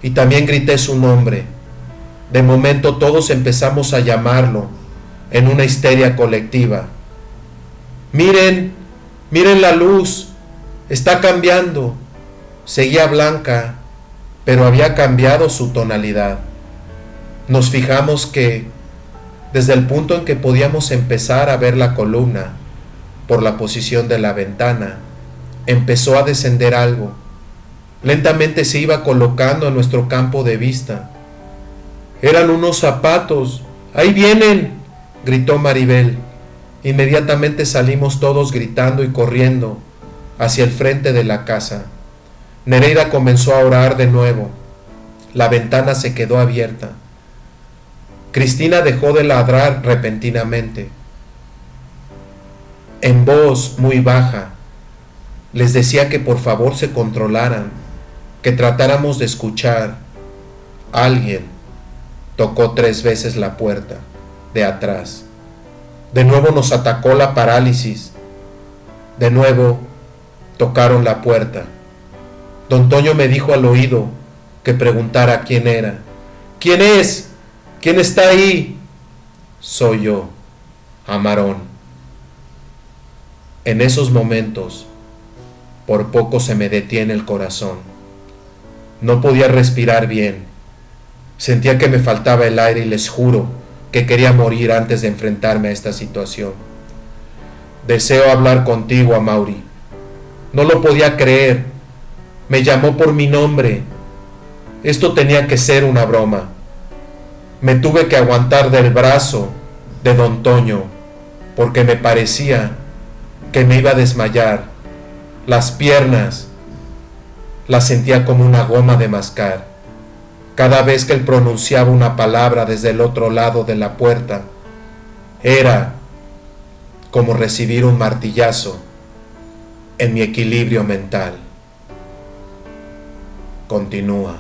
[SPEAKER 1] y también grité su nombre. De momento todos empezamos a llamarlo en una histeria colectiva. ¡Miren! ¡Miren la luz! ¡Está cambiando! Seguía blanca, pero había cambiado su tonalidad. Nos fijamos que, desde el punto en que podíamos empezar a ver la columna, por la posición de la ventana, empezó a descender algo. Lentamente se iba colocando en nuestro campo de vista. Eran unos zapatos. ¡Ahí vienen!, gritó Maribel. Inmediatamente salimos todos gritando y corriendo hacia el frente de la casa. Nereida comenzó a orar de nuevo. La ventana se quedó abierta. Cristina dejó de ladrar repentinamente. En voz muy baja les decía que por favor se controlaran, que tratáramos de escuchar. Alguien tocó 3 veces la puerta de atrás. De nuevo nos atacó la parálisis. De nuevo tocaron la puerta. Don Toño me dijo al oído que preguntara quién era. ¿Quién es? ¿Quién está ahí? Soy yo, Amarón. En esos momentos, por poco se me detiene el corazón. No podía respirar bien. Sentía que me faltaba el aire y les juro que quería morir antes de enfrentarme a esta situación. Deseo hablar contigo, Amaury. No lo podía creer. Me llamó por mi nombre. Esto tenía que ser una broma. Me tuve que aguantar del brazo de Don Toño porque me parecía que me iba a desmayar. Las piernas las sentía como una goma de mascar. Cada vez que él pronunciaba una palabra desde el otro lado de la puerta, era como recibir un martillazo en mi equilibrio mental. Continúa.